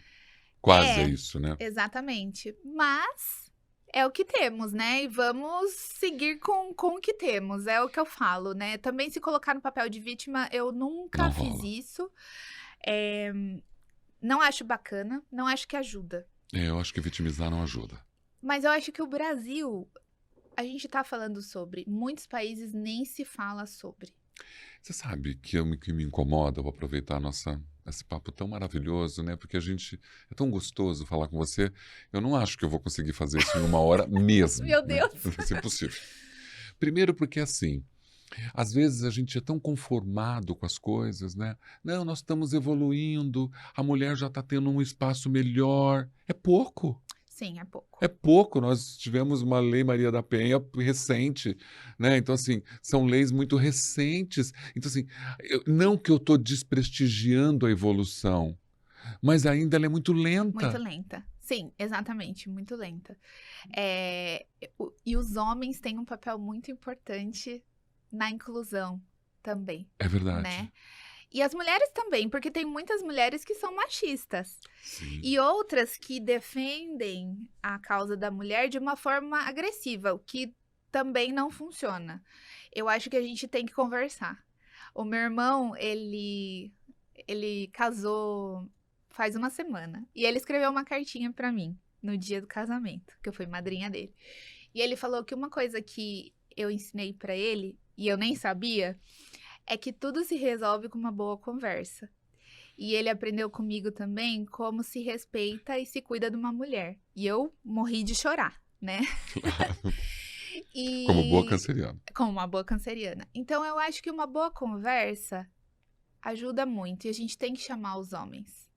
Quase é isso, né? Exatamente. Mas é o que temos, né? E vamos seguir com o que temos. É o que eu falo, né? Também se colocar no papel de vítima, eu nunca Não fiz rola. isso. Não acho bacana, não acho que ajuda. Eu acho que vitimizar não ajuda. Mas eu acho que o Brasil, a gente tá falando sobre. Muitos países nem se fala sobre. Você sabe que me incomoda, vou aproveitar esse papo tão maravilhoso, né? Porque é tão gostoso falar com você. Eu não acho que eu vou conseguir fazer isso em uma hora mesmo, Meu né? Deus! Vai ser impossível. Primeiro porque, assim, às vezes a gente é tão conformado com as coisas, né? Não, nós estamos evoluindo, a mulher já está tendo um espaço melhor. É pouco. Sim, é pouco. É pouco, nós tivemos uma lei Maria da Penha recente, né? Então, assim, são leis muito recentes. Então, assim, não que eu estou desprestigiando a evolução, mas ainda ela é muito Muito lenta. lenta. Sim, exatamente, muito lenta. E os homens têm um papel muito importante na inclusão também, É verdade. né? E as mulheres também, porque tem muitas mulheres que são machistas. Sim. E outras que defendem a causa da mulher de uma forma agressiva, o que também não funciona. Eu acho que a gente tem que conversar. O meu irmão, ele casou faz uma semana. E ele escreveu uma cartinha pra mim no dia do casamento, que eu fui madrinha dele. E ele falou que uma coisa que eu ensinei pra ele, e eu nem sabia, é que tudo se resolve com uma boa conversa. E ele aprendeu comigo também como se respeita e se cuida de uma mulher. E eu morri de chorar, né? Claro. Como boa E canceriana. como uma boa canceriana. Então eu acho que uma boa conversa ajuda muito e a gente tem que chamar os homens,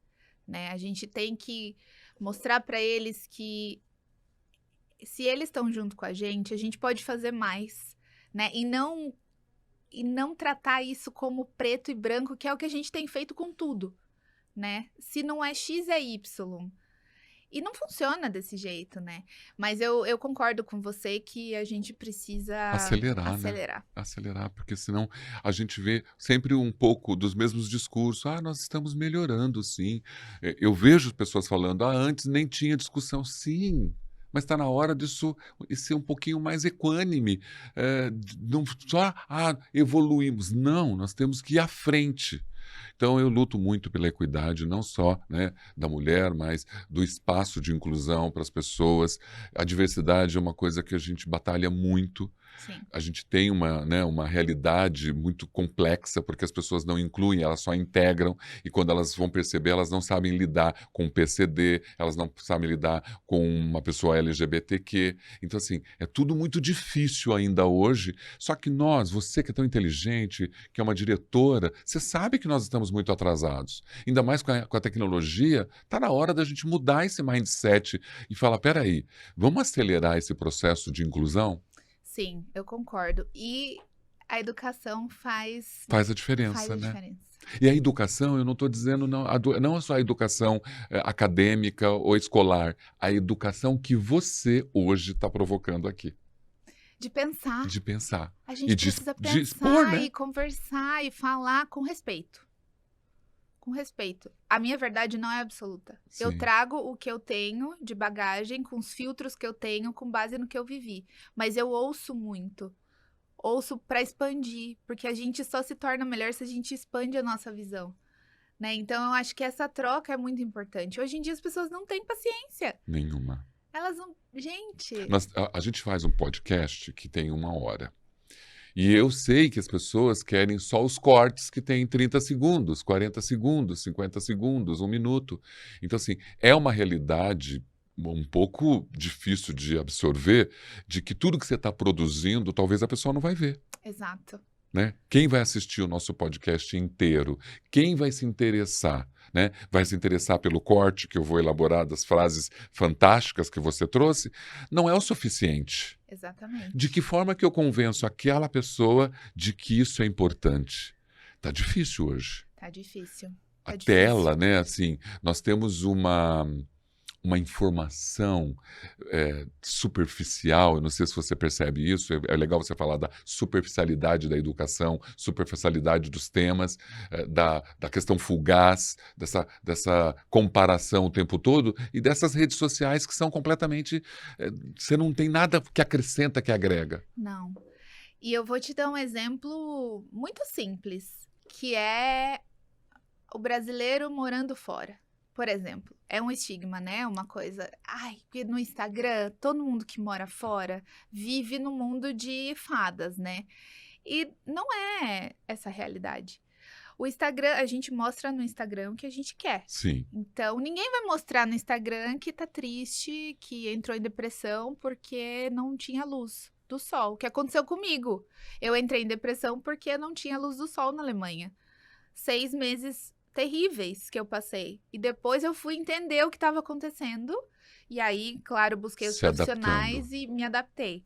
né? A gente tem que mostrar pra eles que se eles estão junto com a gente pode fazer mais, né? E não tratar isso como preto e branco, que é o que a gente tem feito com tudo, né? Se não é X, é Y. E não funciona desse jeito, né? Mas eu concordo com você que a gente precisa Acelerar, né? acelerar. Acelerar, porque senão a gente vê sempre um pouco dos mesmos discursos. Ah, nós estamos melhorando, sim. Eu vejo pessoas falando, antes nem tinha discussão. Sim, mas está na hora disso ser um pouquinho mais equânime. Não só, evoluímos. Não, nós temos que ir à frente. Então, eu luto muito pela equidade, não só, né, da mulher, mas do espaço de inclusão para as pessoas. A diversidade é uma coisa que a gente batalha muito. Sim. A gente tem uma realidade muito complexa, porque as pessoas não incluem, elas só integram, e quando elas vão perceber, elas não sabem lidar com o PCD, elas não sabem lidar com uma pessoa LGBTQ. Então, assim, é tudo muito difícil ainda hoje, só que você que é tão inteligente, que é uma diretora, você sabe que nós estamos muito atrasados. Ainda mais com a tecnologia, está na hora da gente mudar esse mindset e falar, peraí, vamos acelerar esse processo de inclusão? Sim, eu concordo. E a educação faz Faz a diferença, a né? diferença. E a educação, eu não estou dizendo, não é só a educação acadêmica ou escolar, a educação que você hoje está provocando aqui, De pensar. de pensar. A E gente precisa de expor, pensar né? e conversar e falar com respeito. Com respeito. A minha verdade não é absoluta. Eu Sim. trago o que eu tenho de bagagem, com os filtros que eu tenho, com base no que eu vivi. Mas eu ouço muito. Ouço para expandir, porque a gente só se torna melhor se a gente expande a nossa visão, né? Então eu acho que essa troca é muito importante. Hoje em dia as pessoas não têm paciência. Nenhuma. Elas não. Gente. A gente faz um podcast que tem 1 hora. E eu sei que as pessoas querem só os cortes que tem 30 segundos, 40 segundos, 50 segundos, 1 minuto. Então, assim, é uma realidade um pouco difícil de absorver, de que tudo que você está produzindo, talvez a pessoa não vai ver. Exato. Né? Quem vai assistir o nosso podcast inteiro? Quem vai se interessar? Né? Vai se interessar pelo corte que eu vou elaborar das frases fantásticas que você trouxe? Não é o suficiente. Exatamente. De que forma que eu convenço aquela pessoa de que isso é importante? Tá difícil hoje. Tá difícil. A Tá difícil. tela, né? Assim, nós temos uma informação superficial, eu não sei se você percebe isso, é legal você falar da superficialidade da educação, superficialidade dos temas, da questão fugaz, dessa comparação o tempo todo, e dessas redes sociais que são completamente... você não tem nada que acrescenta, que agrega. Não. E eu vou te dar um exemplo muito simples, que é o brasileiro morando fora. Por exemplo, é um estigma, né? Uma coisa... Ai, porque no Instagram, todo mundo que mora fora vive no mundo de fadas, né? E não é essa a realidade. O Instagram, a gente mostra no Instagram o que a gente quer. Sim. Então, ninguém vai mostrar no Instagram que tá triste, que entrou em depressão porque não tinha luz do sol. O que aconteceu comigo? Eu entrei em depressão porque não tinha luz do sol na Alemanha. 6 meses terríveis que eu passei. E depois eu fui entender o que estava acontecendo. E aí, claro, busquei os profissionais e me adaptei.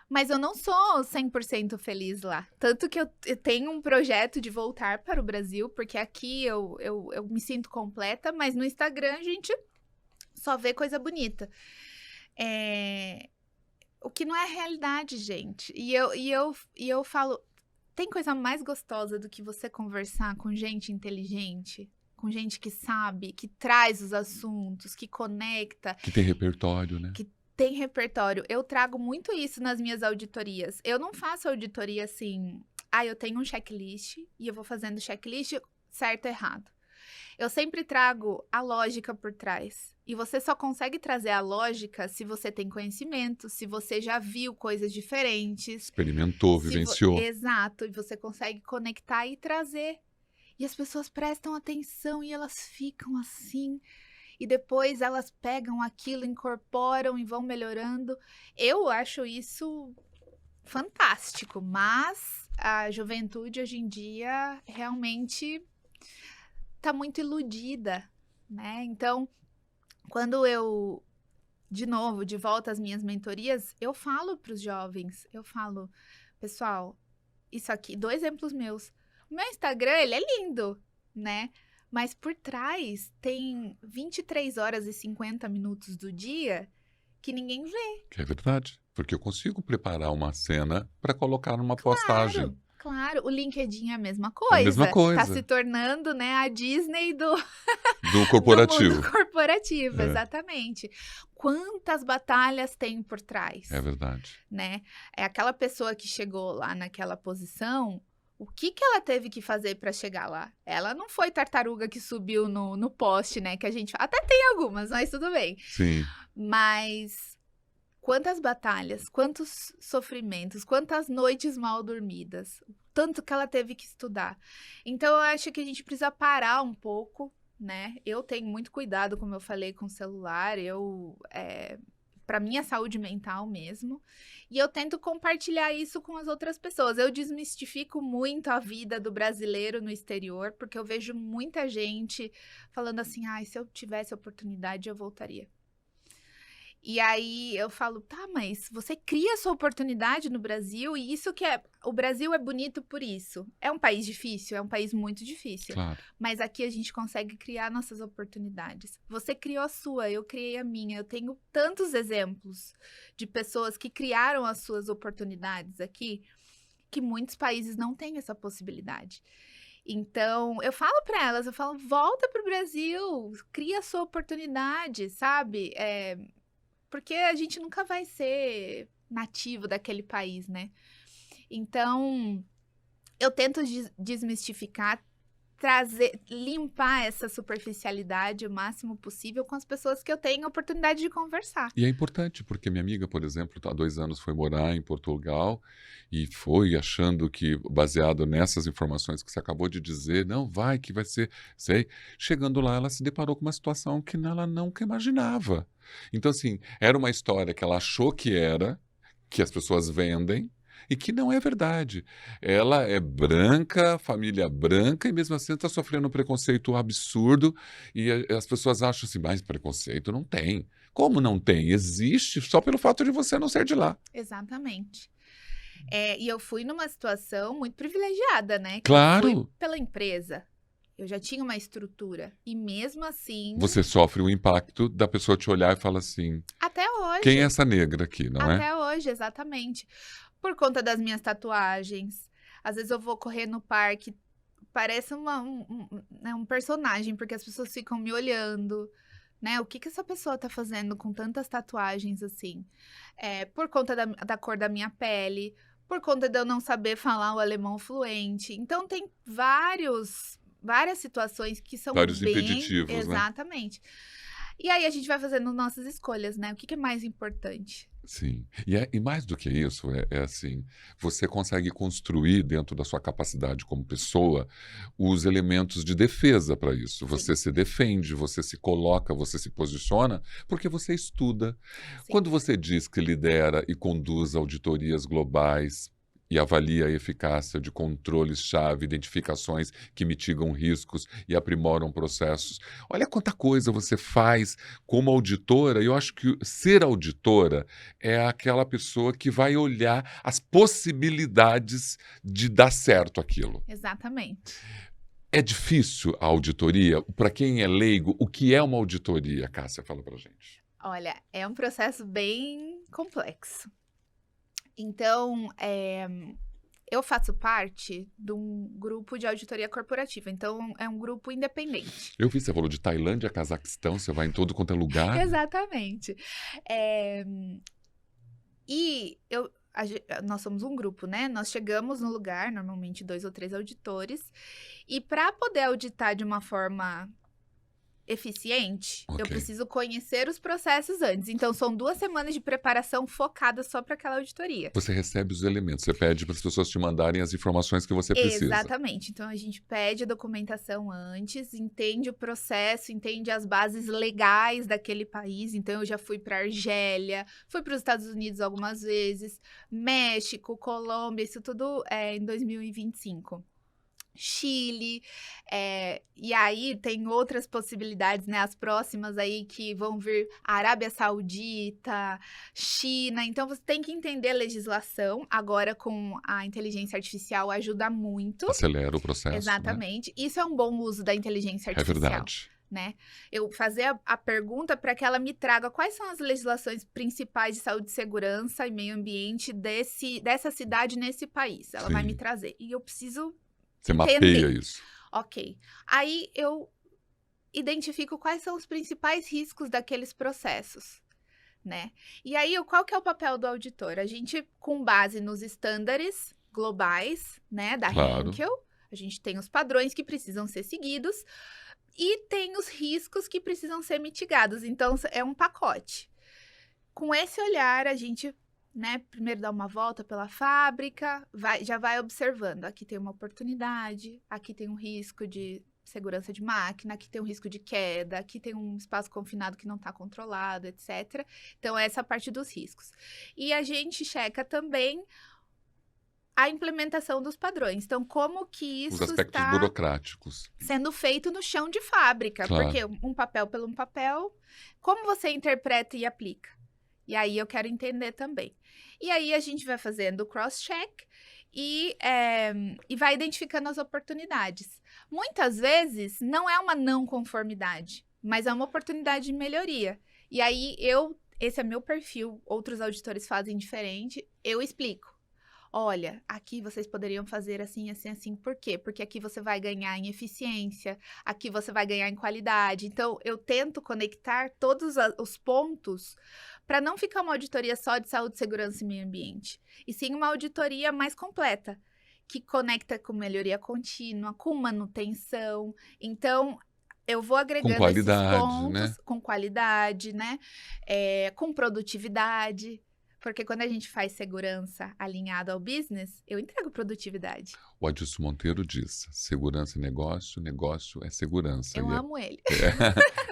Mas eu não sou 100% feliz lá. Tanto que eu tenho um projeto de voltar para o Brasil, porque aqui eu me sinto completa, mas no Instagram a gente só vê coisa bonita. O que não é realidade, gente. E eu falo, tem coisa mais gostosa do que você conversar com gente inteligente? Com gente que sabe, que traz os assuntos, que conecta. Que tem repertório, né? Que tem repertório. Eu trago muito isso nas minhas auditorias. Eu não faço auditoria assim, eu tenho um checklist e eu vou fazendo checklist certo ou errado. Eu sempre trago a lógica por trás. E você só consegue trazer a lógica se você tem conhecimento, se você já viu coisas diferentes. Experimentou, vivenciou. Exato. E você consegue conectar e trazer. E as pessoas prestam atenção e elas ficam assim. E depois elas pegam aquilo, incorporam e vão melhorando. Eu acho isso fantástico. Mas a juventude hoje em dia realmente tá muito iludida, né? Então, quando eu, de novo, de volta às minhas mentorias, eu falo para os jovens, eu falo, pessoal, isso aqui, 2 exemplos meus. O meu Instagram, ele é lindo, né? Mas por trás tem 23 horas e 50 minutos do dia que ninguém vê. Que é verdade, porque eu consigo preparar uma cena para colocar numa postagem. Claro, o LinkedIn é a mesma coisa. A mesma coisa. Tá se tornando, né, a Disney do corporativo. Do mundo corporativo, exatamente. Quantas batalhas tem por trás? É verdade. Né? É aquela pessoa que chegou lá naquela posição, o que ela teve que fazer para chegar lá? Ela não foi tartaruga que subiu no poste, né? Que a gente até tem algumas, mas tudo bem. Sim. Mas quantas batalhas, quantos sofrimentos, quantas noites mal dormidas, tanto que ela teve que estudar. Então, eu acho que a gente precisa parar um pouco, né? Eu tenho muito cuidado, como eu falei, com o celular, para minha saúde mental mesmo, e eu tento compartilhar isso com as outras pessoas. Eu desmistifico muito a vida do brasileiro no exterior, porque eu vejo muita gente falando assim, se eu tivesse oportunidade, eu voltaria. E aí eu falo, tá, mas você cria a sua oportunidade no Brasil e isso que é... O Brasil é bonito por isso. É um país difícil, é um país muito difícil. Claro. Mas aqui a gente consegue criar nossas oportunidades. Você criou a sua, eu criei a minha. Eu tenho tantos exemplos de pessoas que criaram as suas oportunidades aqui, que muitos países não têm essa possibilidade. Então, eu falo para elas, eu falo, volta pro Brasil, cria a sua oportunidade, sabe? Porque a gente nunca vai ser nativo daquele país, né? Então, eu tento desmistificar, limpar essa superficialidade o máximo possível com as pessoas que eu tenho a oportunidade de conversar. E é importante, porque minha amiga, por exemplo, há 2 anos foi morar em Portugal e foi achando que, baseado nessas informações que você acabou de dizer, não, vai que vai ser, sei. Chegando lá, ela se deparou com uma situação que ela nunca imaginava. Então, assim, era uma história que ela achou que as pessoas vendem, e que não é verdade. Ela é branca, família branca, e mesmo assim está sofrendo um preconceito absurdo, e as pessoas acham assim, mas preconceito não tem. Como não tem? Existe só pelo fato de você não ser de lá. Exatamente. E eu fui numa situação muito privilegiada, né? Que Claro! eu fui pela empresa. Eu já tinha uma estrutura. E mesmo assim, Você sofre o impacto da pessoa te olhar e falar assim, até hoje. quem é essa negra aqui, não é? Até hoje, exatamente. Por conta das minhas tatuagens. Às vezes eu vou correr no parque, parece um personagem, porque as pessoas ficam me olhando, né? O que essa pessoa tá fazendo com tantas tatuagens assim? Por conta da cor da minha pele, por conta de eu não saber falar o alemão fluente. Então tem várias situações que são Vários bem... impeditivos, né? Exatamente. E aí a gente vai fazendo nossas escolhas, né? O que é mais importante? Sim. E mais do que isso, assim, você consegue construir dentro da sua capacidade como pessoa os elementos de defesa para isso. Você se defende, você se coloca, você se posiciona, porque você estuda. Sim. Quando você diz que lidera e conduz auditorias globais e avalia a eficácia de controles-chave, identificações que mitigam riscos e aprimoram processos. Olha quanta coisa você faz como auditora, e eu acho que ser auditora é aquela pessoa que vai olhar as possibilidades de dar certo aquilo. Exatamente. É difícil a auditoria? Para quem é leigo, o que é uma auditoria, Cássia? Fala pra gente. Olha, é um processo bem complexo. Então, eu faço parte de um grupo de auditoria corporativa. Então, é um grupo independente. Eu vi, você falou de Tailândia, Cazaquistão, você vai em todo quanto é lugar. Exatamente. Nós somos um grupo, né? Nós chegamos no lugar, normalmente 2 ou 3 auditores, e para poder auditar de uma forma eficiente, eu preciso conhecer os processos antes. Então, são 2 semanas de preparação focadas só para aquela auditoria. Você recebe os elementos, você pede para as pessoas te mandarem as informações que você precisa. Exatamente. Então, a gente pede a documentação antes, entende o processo, entende as bases legais daquele país. Então, eu já fui para Argélia, fui para os Estados Unidos algumas vezes, México, Colômbia, isso tudo em 2025. Chile, e aí tem outras possibilidades, né? As próximas aí que vão vir, Arábia Saudita, China. Então, você tem que entender a legislação. Agora, com a inteligência artificial, ajuda muito. Acelera o processo, exatamente. Né? Isso é um bom uso da inteligência artificial. É verdade. Né? Eu fazer a pergunta para que ela me traga quais são as legislações principais de saúde e segurança e meio ambiente dessa cidade nesse país. Ela vai me trazer. E eu preciso... Você mapeia isso. Ok. Aí eu identifico quais são os principais riscos daqueles processos, né? E aí, qual que é o papel do auditor? A gente, com base nos estándares globais, né, da Henkel, a gente tem os padrões que precisam ser seguidos e tem os riscos que precisam ser mitigados. Então, é um pacote. Com esse olhar, a gente... né? Primeiro dá uma volta pela fábrica, já vai observando. Aqui tem uma oportunidade, aqui tem um risco de segurança de máquina, aqui tem um risco de queda, aqui tem um espaço confinado que não está controlado, etc. Então, essa é a parte dos riscos. E a gente checa também a implementação dos padrões. Então, como que isso os aspectos está burocráticos sendo feito no chão de fábrica. Porque um papel pelo papel, como você interpreta e aplica? E aí eu quero entender também. E aí a gente vai fazendo o cross-check e vai identificando as oportunidades. Muitas vezes não é uma não conformidade, mas é uma oportunidade de melhoria. E aí esse é meu perfil, outros auditores fazem diferente, eu explico. Olha, aqui vocês poderiam fazer assim, assim, assim. Por quê? Porque aqui você vai ganhar em eficiência, aqui você vai ganhar em qualidade. Então, eu tento conectar todos os pontos para não ficar uma auditoria só de saúde, segurança e meio ambiente, e sim uma auditoria mais completa, que conecta com melhoria contínua, com manutenção. Então, eu vou Com agregando esses qualidade, né? pontos com qualidade, né? Com produtividade. Porque quando a gente faz segurança alinhado ao business, eu entrego produtividade. O Adilson Monteiro diz: segurança é negócio, negócio é segurança. Eu amo ele.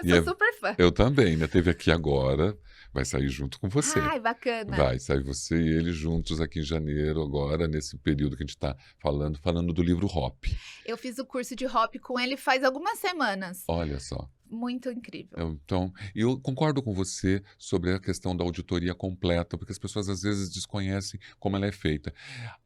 E Sou super fã. eu também, né? Teve aqui agora, vai sair junto com você. Ai, bacana. Vai sair você e ele juntos aqui em janeiro, agora, nesse período que a gente está falando do livro Hop. Eu fiz o curso de hop com ele faz algumas semanas. Olha só. Muito incrível. Então, eu concordo com você sobre a questão da auditoria completa, porque as pessoas às vezes desconhecem como ela é feita.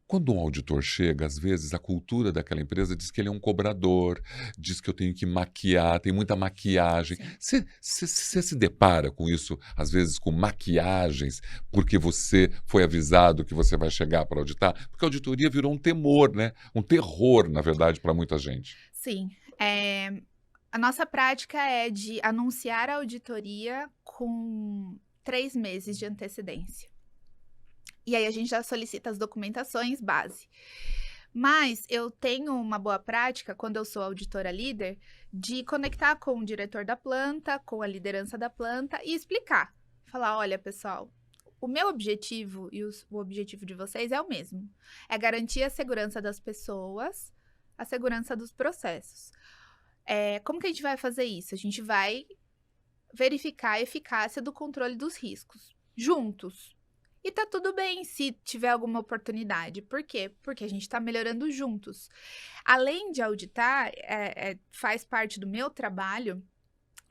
Quando um auditor chega, às vezes a cultura daquela empresa diz que ele é um cobrador, diz que eu tenho que maquiar, tem muita maquiagem. Sim. Você se depara com isso, às vezes com maquiagens, porque você foi avisado que você vai chegar para auditar? Porque a auditoria virou um temor, né? Um terror, na verdade, para muita gente. Sim. A nossa prática é de anunciar a auditoria com 3 meses de antecedência. E aí a gente já solicita as documentações base. Mas eu tenho uma boa prática, quando eu sou auditora líder, de conectar com o diretor da planta, com a liderança da planta e explicar. Falar, olha, pessoal, o meu objetivo e o objetivo de vocês é o mesmo. É garantir a segurança das pessoas, a segurança dos processos. Como que a gente vai fazer isso? A gente vai verificar a eficácia do controle dos riscos, juntos. E tá tudo bem se tiver alguma oportunidade. Por quê? Porque a gente está melhorando juntos. Além de auditar, faz parte do meu trabalho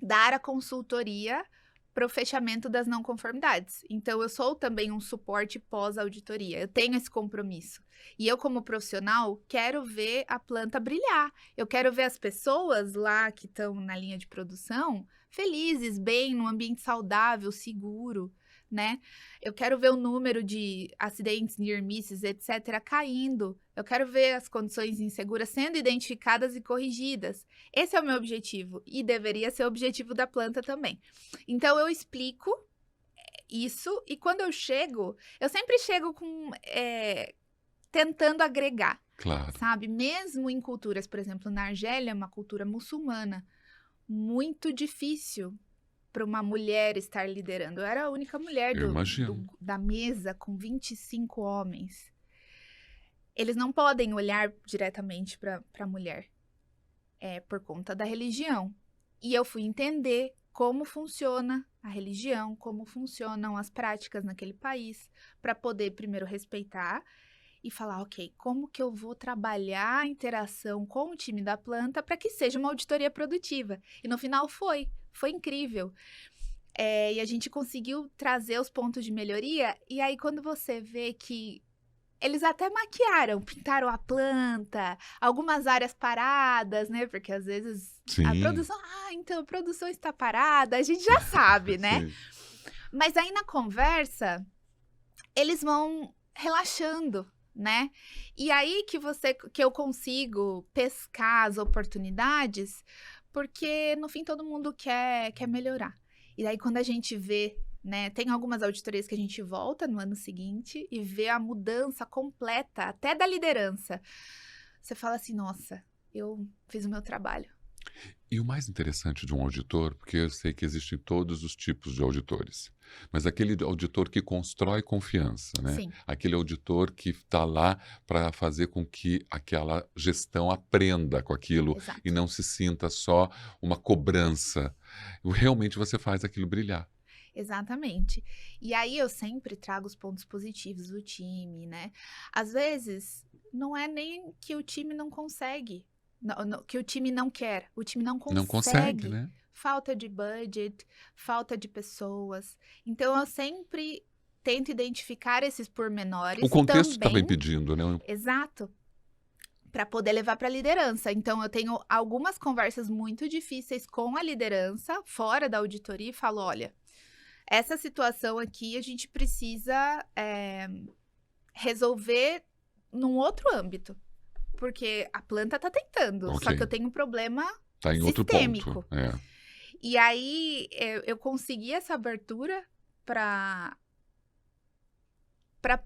dar a consultoria para o fechamento das não conformidades. Então, eu sou também um suporte pós-auditoria. Eu tenho esse compromisso. E eu, como profissional, quero ver a planta brilhar. Eu quero ver as pessoas lá que estão na linha de produção felizes, bem, num ambiente saudável, seguro, né? Eu quero ver o número de acidentes, near misses, etc., caindo. Eu quero ver as condições inseguras sendo identificadas e corrigidas. Esse é o meu objetivo e deveria ser o objetivo da planta também. Então, eu explico isso e quando eu chego, eu sempre chego com tentando agregar, Claro. sabe? Mesmo em culturas, por exemplo, na Argélia, uma cultura muçulmana, muito difícil para uma mulher estar liderando. Eu era a única mulher da mesa com 25 homens. Eles não podem olhar diretamente para a mulher, por conta da religião. E eu fui entender como funciona a religião, como funcionam as práticas naquele país, para poder primeiro respeitar e falar, ok, como que eu vou trabalhar a interação com o time da planta para que seja uma auditoria produtiva? E no final foi incrível. E a gente conseguiu trazer os pontos de melhoria, e aí quando você vê que eles até maquiaram, pintaram a planta, algumas áreas paradas, né? Porque às vezes a produção, então a produção está parada, a gente já sabe, né? Sim. Mas aí na conversa, eles vão relaxando, né? E aí que eu consigo pescar as oportunidades, porque no fim todo mundo quer melhorar. E daí quando a gente vê, né, tem algumas auditorias que a gente volta no ano seguinte e vê a mudança completa, até da liderança. Você fala assim, nossa, eu fiz o meu trabalho. E o mais interessante de um auditor, porque eu sei que existem todos os tipos de auditores, mas aquele auditor que constrói confiança, né? Sim. Aquele auditor que está lá para fazer com que aquela gestão aprenda com aquilo. Exato. E não se sinta só uma cobrança. Realmente você faz aquilo brilhar. Exatamente. E aí eu sempre trago os pontos positivos do time, né? Às vezes, não é nem que o time não consegue, que o time não quer, o time não consegue, né? falta de budget, falta de pessoas. Então, eu sempre tento identificar esses pormenores O contexto também. também pedindo, né? Exato. Para poder levar para a liderança. Então, eu tenho algumas conversas muito difíceis com a liderança, fora da auditoria, e falo: olha, essa situação aqui a gente precisa resolver num outro âmbito. Porque a planta tá tentando, só Ok. que eu tenho um problema Tá em outro sistêmico. ponto. É. E aí, eu consegui essa abertura para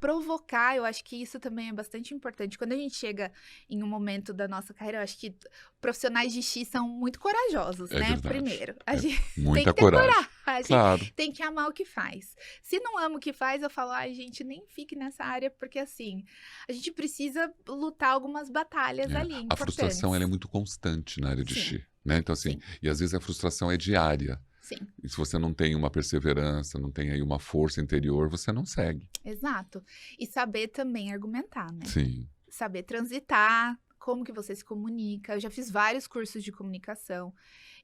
provocar. Eu acho que isso também é bastante importante. Quando a gente chega em um momento da nossa carreira, eu acho que profissionais de X são muito corajosos, É né? verdade. Primeiro, a É gente tem muita que ter coragem. coragem, Claro. tem que amar o que faz. Se não ama o que faz, eu falo: ai, gente, nem fique nessa área, porque assim, a gente precisa lutar algumas batalhas ali, A importantes. frustração ela é muito constante na área de Sim. Xi, né? Então, assim, Sim. e às vezes a frustração é diária. Sim, E se você não tem uma perseverança, não tem aí uma força interior, você não segue. exato. E saber também argumentar, né? Sim. Saber transitar, como que você se comunica. Eu já fiz vários cursos de comunicação.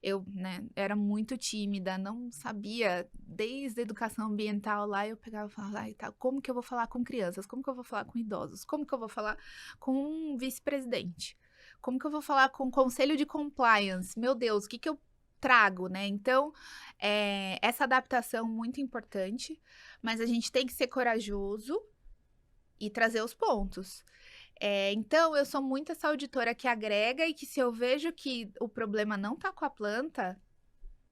Eu, né, era muito tímida, não sabia, desde a educação ambiental lá, eu pegava e falava: ai, tá, como que eu vou falar com crianças? Como que eu vou falar com idosos? Como que eu vou falar com um vice-presidente? Como que eu vou falar com o conselho de compliance? Meu Deus, o que que eu trago, né? Então, essa adaptação é muito importante, mas a gente tem que ser corajoso e trazer os pontos. Então, eu sou muito essa auditora que agrega, e que, se eu vejo que o problema não tá com a planta,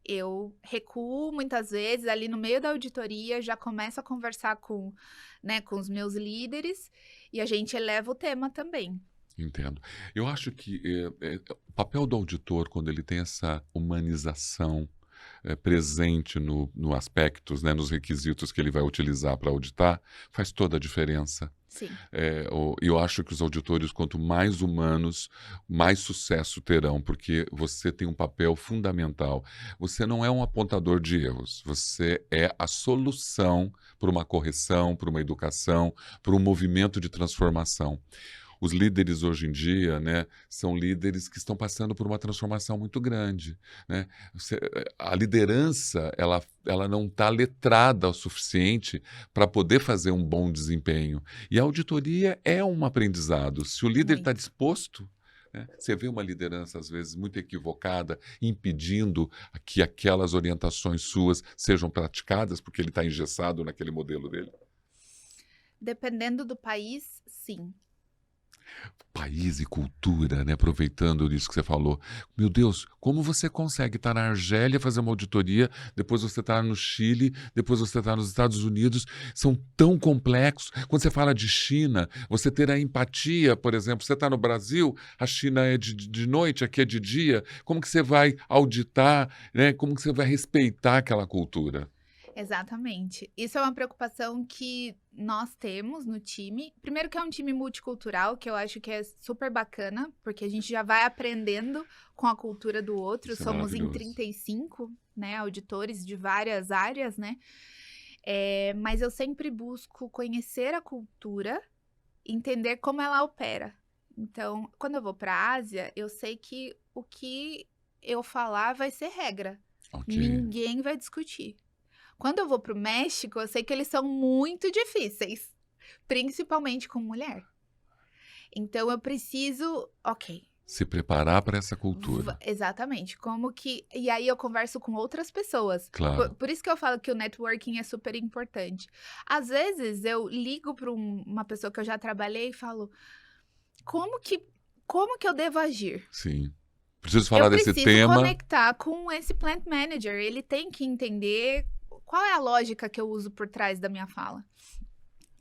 eu recuo muitas vezes ali no meio da auditoria, já começo a conversar com, né, com os meus líderes, e a gente eleva o tema também. Entendo. Eu acho que o papel do auditor, quando ele tem essa humanização presente no aspectos, né, nos requisitos que ele vai utilizar para auditar, faz toda a diferença. Sim, Eu acho que os auditores, quanto mais humanos, mais sucesso terão, porque você tem um papel fundamental. Você não é um apontador de erros, você é a solução para uma correção, para uma educação, para um movimento de transformação. Os líderes hoje em dia, né, são líderes que estão passando por uma transformação muito grande, né? A liderança, ela não está letrada o suficiente para poder fazer um bom desempenho. E a auditoria é um aprendizado. Se o líder está muito. disposto, né, você vê uma liderança, às vezes, muito equivocada, impedindo que aquelas orientações suas sejam praticadas, porque ele está engessado naquele modelo dele. Dependendo do país, sim. País e cultura, né? Aproveitando isso que você falou. Meu Deus, como você consegue estar na Argélia fazer uma auditoria, depois você está no Chile, depois você está nos Estados Unidos, são tão complexos. Quando você fala de China, você ter a empatia, por exemplo, você está no Brasil, a China é de noite, aqui é de dia, como que você vai auditar, né? Como que você vai respeitar aquela cultura? Exatamente. Isso é uma preocupação que nós temos no time. Primeiro, que é um time multicultural, que eu acho que é super bacana, porque a gente já vai aprendendo com a cultura do outro. Isso é Somos em maravilhoso. 35, né, auditores de várias áreas, né? Mas eu sempre busco conhecer a cultura, entender como ela opera. Então, quando eu vou para a Ásia, eu sei que o que eu falar vai ser regra. Ok. Ninguém vai discutir. Quando eu vou pro México, eu sei que eles são muito difíceis, principalmente com mulher. Então eu preciso, ok, Se preparar para essa cultura. exatamente, como que... E aí eu converso com outras pessoas. Claro. Por isso que eu falo que o networking é super importante. Às vezes eu ligo para uma pessoa que eu já trabalhei e falo: como que eu devo agir? Sim. Preciso falar Eu desse preciso tema. conectar com esse plant manager. Ele tem que entender qual é a lógica que eu uso por trás da minha fala.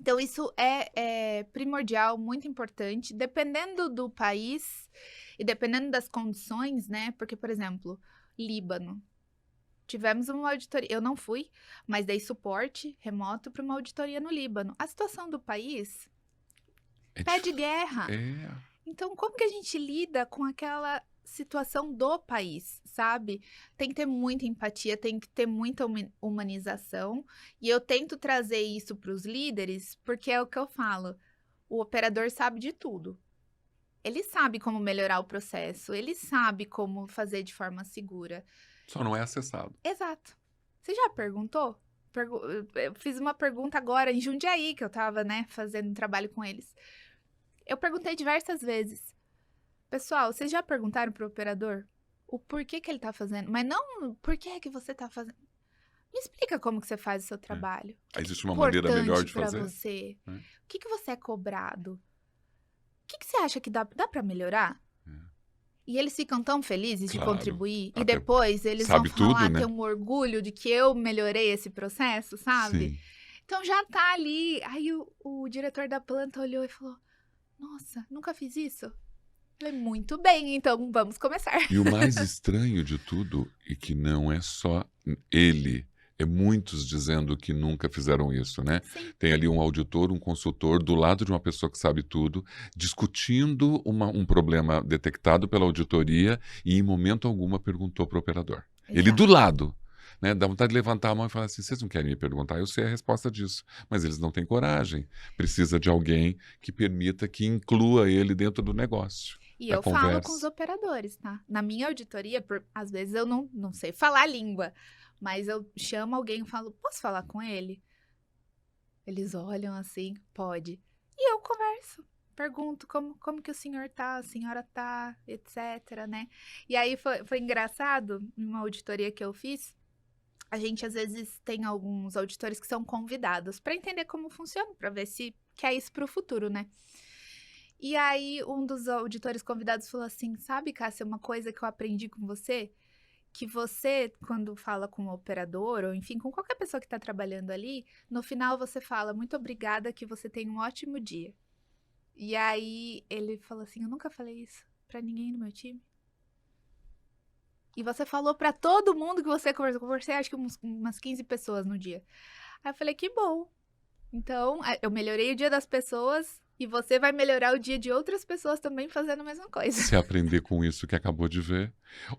Então, isso é primordial, muito importante, dependendo do país e dependendo das condições, né? Porque, por exemplo, Líbano. Tivemos uma auditoria, eu não fui, mas dei suporte remoto para uma auditoria no Líbano. A situação do país pede guerra. Então, como que a gente lida com aquela situação do país, sabe? Tem que ter muita empatia, tem que ter muita humanização. E eu tento trazer isso para os líderes, porque é o que eu falo. O operador sabe de tudo. Ele sabe como melhorar o processo, ele sabe como fazer de forma segura. Só não é acessado. Exato. Você já perguntou? Eu fiz uma pergunta agora em Jundiaí, que eu tava, né, fazendo um trabalho com eles. Eu perguntei diversas vezes. Pessoal, vocês já perguntaram pro operador o porquê que ele tá fazendo? Mas não por que é que você tá fazendo. Me explica como que você faz o seu trabalho. Existe uma maneira melhor de fazer? Pra você. O que você é cobrado? O que você acha que dá pra melhorar? E eles ficam tão felizes de contribuir. E depois eles vão falar, ter um orgulho de que eu melhorei esse processo, sabe? Sim. Então já tá ali. Aí o diretor da planta olhou e falou, nossa, nunca fiz isso? Eu falei, muito bem, então vamos começar. E o mais estranho de tudo é que não é só ele. É muitos dizendo que nunca fizeram isso, né? Sim. Tem ali um auditor, um consultor, do lado de uma pessoa que sabe tudo, discutindo um problema detectado pela auditoria e em momento algum perguntou para o operador. Exato. Ele do lado, né? Dá vontade de levantar a mão e falar assim, vocês não querem me perguntar? Eu sei a resposta disso. Mas eles não têm coragem. Precisa de alguém que permita, que inclua ele dentro do negócio. E eu falo com os operadores, tá? Na minha auditoria, às vezes eu não sei falar a língua, mas eu chamo alguém e falo, posso falar com ele? Eles olham assim, pode. E eu converso, pergunto como que o senhor tá, a senhora tá, etc, né? E aí foi engraçado, numa auditoria que eu fiz, a gente às vezes tem alguns auditores que são convidados para entender como funciona, para ver se quer isso pro futuro, né? E aí, um dos auditores convidados falou assim, sabe, Cássia, uma coisa que eu aprendi com você, que você, quando fala com o operador, ou enfim, com qualquer pessoa que está trabalhando ali, no final você fala, muito obrigada, que você tenha um ótimo dia. E aí, ele falou assim, eu nunca falei isso para ninguém no meu time. E você falou para todo mundo que você conversou, conversei acho que umas 15 pessoas no dia. Aí eu falei, que bom. Então, eu melhorei o dia das pessoas e você vai melhorar o dia de outras pessoas também fazendo a mesma coisa. Se aprender com isso que acabou de ver.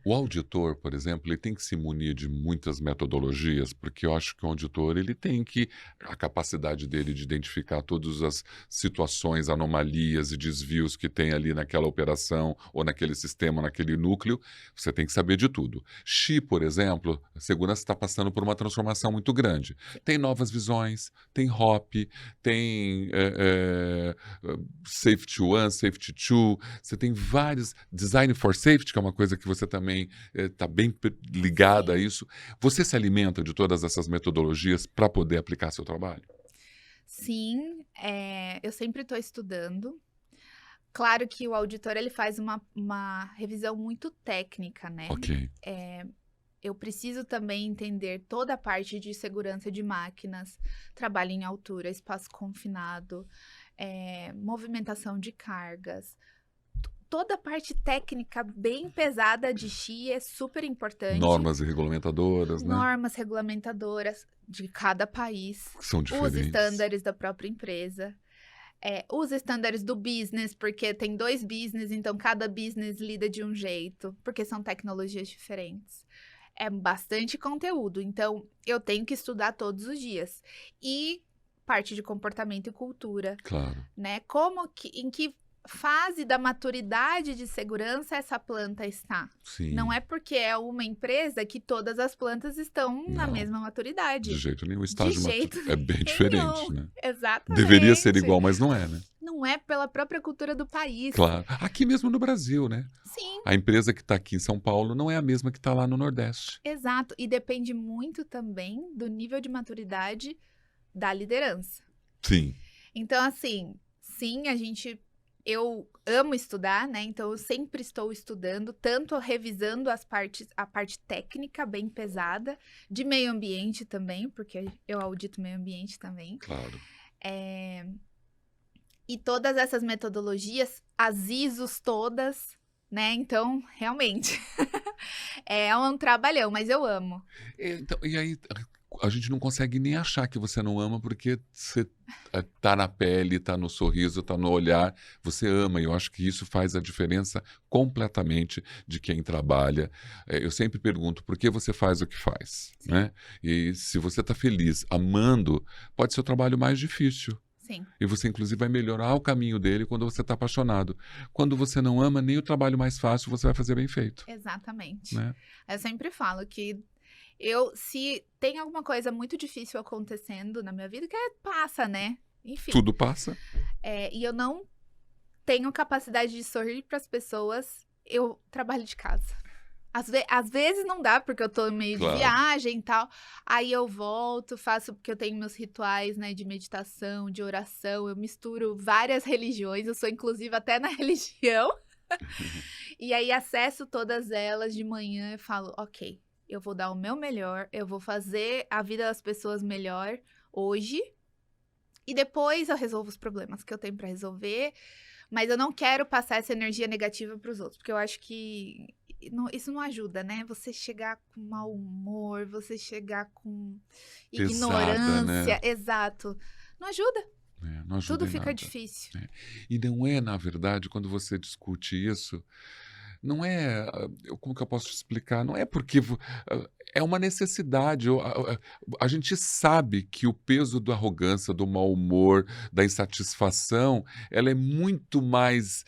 O auditor, por exemplo, ele tem que se munir de muitas metodologias, porque eu acho que o auditor ele tem que, a capacidade dele de identificar todas as situações, anomalias e desvios que tem ali naquela operação ou naquele sistema, naquele núcleo, você tem que saber de tudo. Xi, por exemplo, a segurança está passando por uma transformação muito grande. Tem novas visões, tem HOP, tem Safety One, Safety Two, você tem vários, Design for Safety, que é uma coisa que você também está bem ligada a isso. Você se alimenta de todas essas metodologias para poder aplicar seu trabalho? Sim, eu sempre estou estudando. Claro que o auditor ele faz uma revisão muito técnica, né? Ok. Eu preciso também entender toda a parte de segurança de máquinas, trabalho em altura, espaço confinado, movimentação de cargas. Toda a parte técnica bem pesada de Xi é super importante. Normas regulamentadoras, né? Normas regulamentadoras de cada país. São diferentes. Os estándares da própria empresa. Os estándares do business, porque tem 2 business, então cada business lida de um jeito, porque são tecnologias diferentes. É bastante conteúdo, então eu tenho que estudar todos os dias. E parte de comportamento e cultura. Claro. Né? Em que fase da maturidade de segurança essa planta está? Sim. Não é porque é uma empresa que todas as plantas estão na mesma maturidade. De jeito nenhum. O estágio é bem diferente, né? Exatamente. Deveria ser igual, mas não é, né? Não é pela própria cultura do país. Claro. Aqui mesmo no Brasil, né? Sim. A empresa que está aqui em São Paulo não é a mesma que está lá no Nordeste. Exato. E depende muito também do nível de maturidade da liderança. Sim. Então, assim, sim, eu amo estudar, né? Então, eu sempre estou estudando, tanto revisando a parte técnica bem pesada, de meio ambiente também, porque eu audito meio ambiente também. Claro. E todas essas metodologias, as ISOs todas, né? Então, realmente, é um trabalhão, mas eu amo. Então, e aí, a gente não consegue nem achar que você não ama, porque você tá na pele, tá no sorriso, tá no olhar, você ama, e eu acho que isso faz a diferença completamente de quem trabalha. Eu sempre pergunto, por que você faz o que faz, né? E se você tá feliz, amando, pode ser o trabalho mais difícil. Sim, E você, inclusive, vai melhorar o caminho dele quando você está apaixonado. Quando você não ama, nem o trabalho mais fácil você vai fazer bem feito, exatamente. né? Eu sempre falo que se tem alguma coisa muito difícil acontecendo na minha vida, que passa, né? Enfim. Tudo passa. E eu não tenho capacidade de sorrir para as pessoas, eu trabalho de casa. Às vezes não dá, porque eu tô meio de Claro. viagem e tal. Aí eu volto, faço, porque eu tenho meus rituais, né, de meditação, de oração. Eu misturo várias religiões, eu sou inclusive até na religião. E aí acesso todas elas de manhã e falo, ok, eu vou dar o meu melhor, eu vou fazer a vida das pessoas melhor hoje. E depois eu resolvo os problemas que eu tenho pra resolver. Mas eu não quero passar essa energia negativa para os outros, porque eu acho que isso não ajuda, né? Você chegar com mau humor, você chegar com Pesada, né? ignorância, exato. Não ajuda, Não ajuda tudo em fica nada. difícil. E não é, na verdade, quando você discute isso, não é, como que eu posso te explicar? Não é porque é uma necessidade. A gente sabe que o peso da arrogância, do mau humor, da insatisfação, ela é muito mais,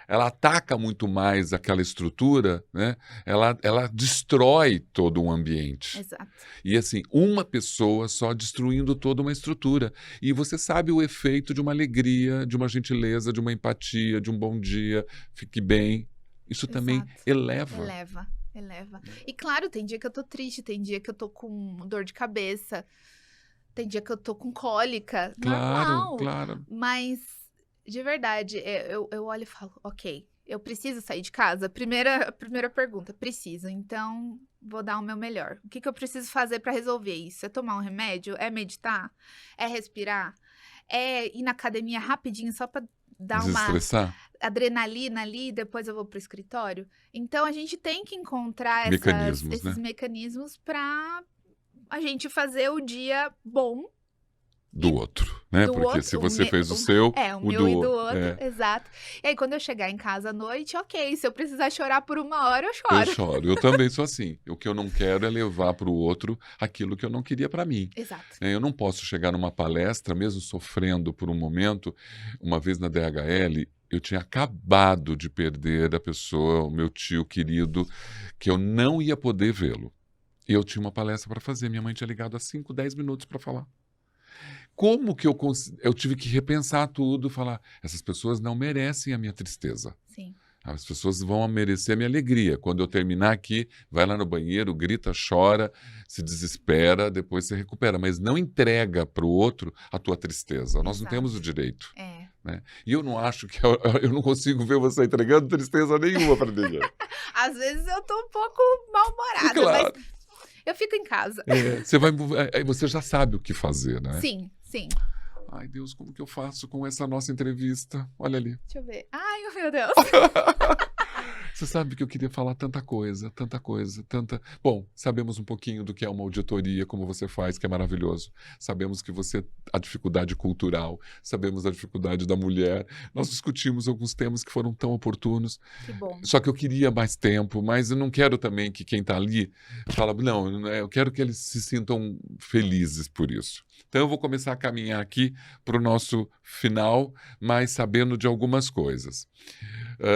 ela ataca muito mais aquela estrutura, né? Ela destrói todo um ambiente. Exato. E assim, uma pessoa só destruindo toda uma estrutura. E você sabe o efeito de uma alegria, de uma gentileza, de uma empatia, de um bom dia, fique bem. Isso também Exato. eleva. Eleva. E claro, tem dia que eu tô triste, tem dia que eu tô com dor de cabeça, tem dia que eu tô com cólica, Claro, normal. claro. Mas, de verdade, eu olho e falo, ok, eu preciso sair de casa? Primeira pergunta, preciso. Então, vou dar o meu melhor. O que eu preciso fazer pra resolver isso? É tomar um remédio? É meditar? É respirar? É ir na academia rapidinho só pra dar uma Desestressar? adrenalina ali, depois eu vou pro escritório? Então, a gente tem que encontrar Mecanismos, esses né? mecanismos pra a gente fazer o dia bom Do e outro, né? do Porque se outro, você fez o seu, o o meu e do do. outro, exato. E aí, quando eu chegar em casa à noite, ok, se eu precisar chorar por 1 hora, eu Eu choro. choro. Eu também sou assim. O que eu não quero é levar para o outro aquilo que eu não queria para mim. Exato. Eu não posso chegar numa palestra, mesmo sofrendo por um momento. Uma vez na DHL, eu tinha acabado de perder a pessoa, o meu tio querido, que eu não ia poder vê-lo. E eu tinha uma palestra para fazer. Minha mãe tinha ligado há 5, 10 minutos para falar. Como que eu tive que repensar tudo, falar, essas pessoas não merecem a minha tristeza. Sim. As pessoas vão merecer a minha alegria. Quando eu terminar aqui, vai lá no banheiro, grita, chora, se desespera, depois se recupera. Mas não entrega para o outro a tua tristeza. Nós não Exato. temos o direito. É. E eu não acho que eu não consigo ver você entregando tristeza nenhuma para ninguém. Às vezes eu tô um pouco mal-humorada, Claro. mas eu fico em casa. Você já sabe o que fazer, né? Sim, sim. Ai, Deus, como que eu faço com essa nossa entrevista? Olha ali. Deixa eu ver. Ai, meu Deus. Você sabe que eu queria falar tanta coisa, tanta. Bom, sabemos um pouquinho do que é uma auditoria, como você faz, que é maravilhoso. Sabemos que você. A dificuldade cultural, sabemos a dificuldade da mulher. Nós discutimos alguns temas que foram tão oportunos. Que bom. Só que eu queria mais tempo, mas eu não quero também que quem está ali fala, não, eu quero que eles se sintam felizes por isso. Então eu vou começar a caminhar aqui para o nosso final, mas sabendo de algumas coisas.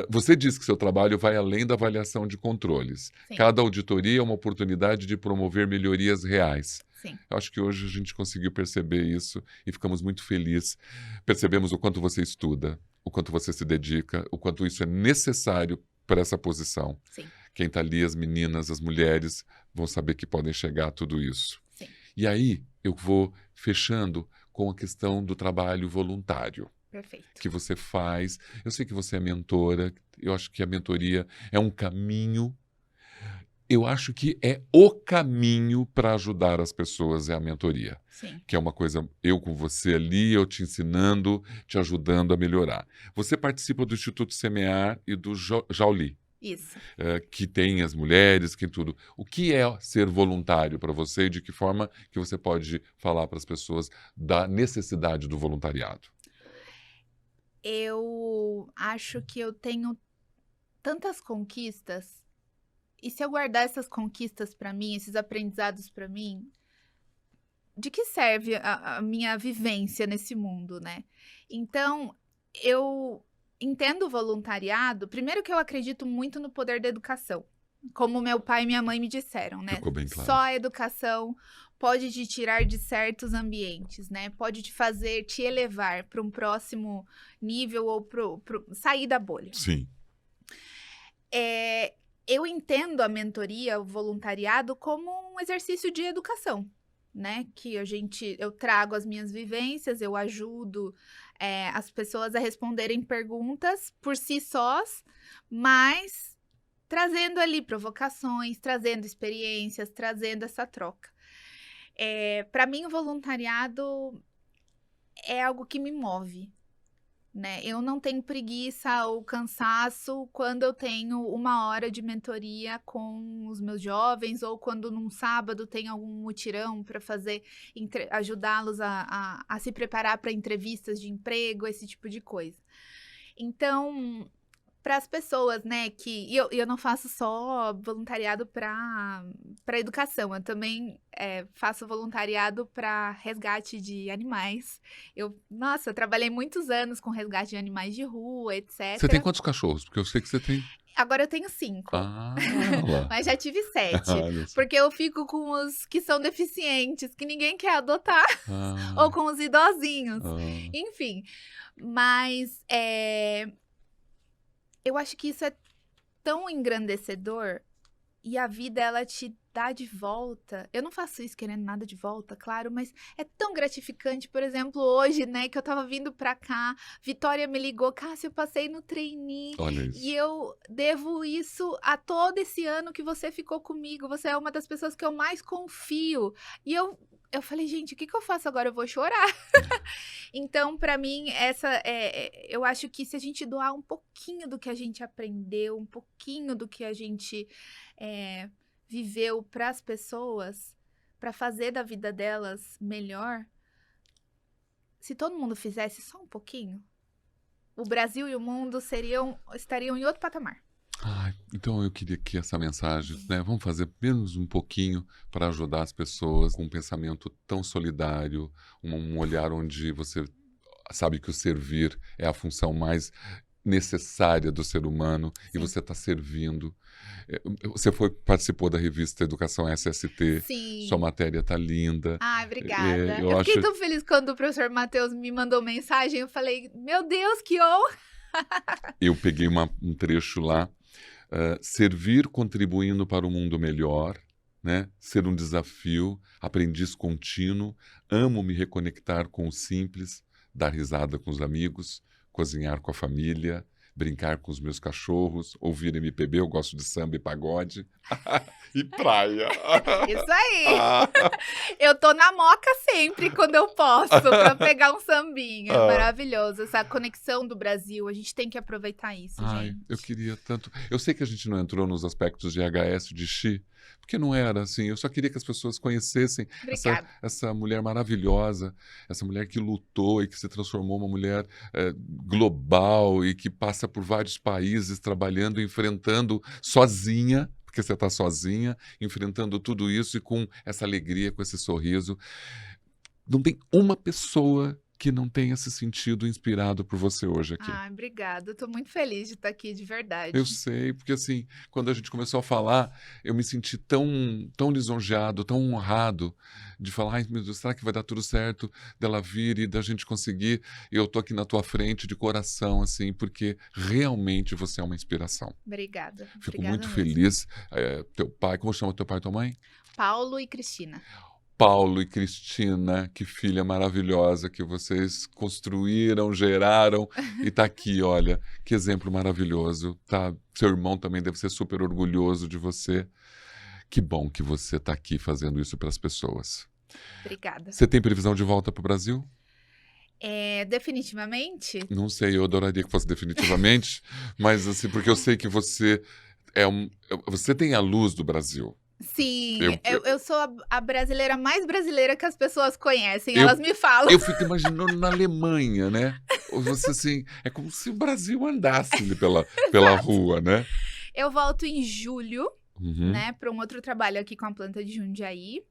Você diz que seu trabalho vai além da avaliação de controles. Sim. Cada auditoria é uma oportunidade de promover melhorias reais. Sim. Eu acho que hoje a gente conseguiu perceber isso e ficamos muito felizes. Percebemos o quanto você estuda, o quanto você se dedica, o quanto isso é necessário para essa posição. Sim. Quem está ali, as meninas, as mulheres, vão saber que podem chegar a tudo isso. Sim. E aí eu vou fechando com a questão do trabalho voluntário. Perfeito. Que você faz. Eu sei que você é mentora, eu acho que a mentoria é um caminho. Eu acho que é o caminho para ajudar as pessoas é a mentoria. Sim. Que é uma coisa, eu com você ali, eu te ensinando, te ajudando a melhorar. Você participa do Instituto Semear e do Jauli, Isso. que tem as mulheres, que tudo. O que é ser voluntário para você e de que forma que você pode falar para as pessoas da necessidade do voluntariado? Eu acho que eu tenho tantas conquistas, e se eu guardar essas conquistas pra mim, esses aprendizados pra mim, de que serve a minha vivência nesse mundo, né? Então, eu entendo o voluntariado. Primeiro que eu acredito muito no poder da educação. Como meu pai e minha mãe me disseram, né? Ficou bem claro. Só a educação pode te tirar de certos ambientes, né? Pode te elevar para um próximo nível ou sair da bolha. Sim. Eu entendo a mentoria, o voluntariado, como um exercício de educação, né? Que eu trago as minhas vivências, eu ajudo as pessoas a responderem perguntas por si sós, mas trazendo ali provocações, trazendo experiências, trazendo essa troca. Para mim, o voluntariado é algo que me move, né? Eu não tenho preguiça ou cansaço quando eu tenho 1 hora de mentoria com os meus jovens, ou quando num sábado tem algum mutirão para fazer, ajudá-los a se preparar para entrevistas de emprego, esse tipo de coisa. Então, para as pessoas, né, que eu não faço só voluntariado para educação, eu também faço voluntariado para resgate de animais. Eu trabalhei muitos anos com resgate de animais de rua, etc. Você tem quantos cachorros? Porque eu sei que você tem... Agora eu tenho 5. Ah, lá. Mas já tive 7. Olha só. Porque eu fico com os que são deficientes, que ninguém quer adotar, Ah, ou com os idosinhos. ah. Enfim, mas eu acho que isso é tão engrandecedor, e a vida, ela te dá de volta. Eu não faço isso querendo nada de volta, claro, mas é tão gratificante. Por exemplo, hoje, né, que eu tava vindo pra cá, Vitória me ligou: Cássia, eu passei no trainee. Olha isso. E eu devo isso a todo esse ano que você ficou comigo. Você é uma das pessoas que eu mais confio. E eu falei, gente, o que eu faço agora? Eu vou chorar. Então, para mim, eu acho que se a gente doar um pouquinho do que a gente aprendeu, um pouquinho do que a gente viveu para as pessoas, para fazer da vida delas melhor, se todo mundo fizesse só um pouquinho, o Brasil e o mundo estariam em outro patamar. Ai, então eu queria que essa mensagem, né, vamos fazer menos um pouquinho para ajudar as pessoas com um pensamento tão solidário, um olhar onde você sabe que o servir é a função mais necessária do ser humano. Sim. E você está servindo. Você participou da revista Educação SST. Sim. Sua matéria está linda. Ai, obrigada. Eu fiquei tão feliz quando o professor Matheus me mandou mensagem. Eu falei, meu Deus, que honra! Eu peguei um trecho lá. Servir contribuindo para um mundo melhor, né? Ser um desafio, aprendiz contínuo, amo me reconectar com o simples, dar risada com os amigos, cozinhar com a família, brincar com os meus cachorros, ouvir MPB, eu gosto de samba e pagode, e praia. Isso aí! Eu tô na moca sempre, quando eu posso, pra pegar um sambinha. É maravilhoso, essa conexão do Brasil, a gente tem que aproveitar isso, gente. Eu queria tanto... Eu sei que a gente não entrou nos aspectos de HS, de Xi, porque não era assim, eu só queria que as pessoas conhecessem essa mulher maravilhosa, essa mulher que lutou e que se transformou uma mulher global e que passa por vários países trabalhando, enfrentando sozinha, porque você está sozinha, enfrentando tudo isso e com essa alegria, com esse sorriso. Não tem uma pessoa que não tenha se sentido inspirado por você hoje aqui. Obrigada. Estou muito feliz de estar aqui, de verdade. Eu sei, porque assim, quando a gente começou a falar, eu me senti tão lisonjeado, tão honrado de falar, ai meu Deus, será que vai dar tudo certo dela vir e da gente conseguir? E eu tô aqui na tua frente de coração, assim, porque realmente você é uma inspiração. Obrigada. Fico muito feliz. Teu pai, como chama teu pai e tua mãe? Paulo e Cristina. Paulo e Cristina, que filha maravilhosa que vocês construíram, geraram e tá aqui, olha, que exemplo maravilhoso, tá? Seu irmão também deve ser super orgulhoso de você. Que bom que você tá aqui fazendo isso para as pessoas. Obrigada. Você tem previsão de volta para o Brasil? Definitivamente? Não sei, eu adoraria que fosse definitivamente, mas assim, porque eu sei que você você tem a luz do Brasil. Sim, eu sou a brasileira mais brasileira que as pessoas conhecem, elas me falam. Eu fico imaginando na Alemanha, né? Você assim, é como se o Brasil andasse ali pela rua, né? Eu volto em julho. Uhum. né, para um outro trabalho aqui com a planta de Jundiaí.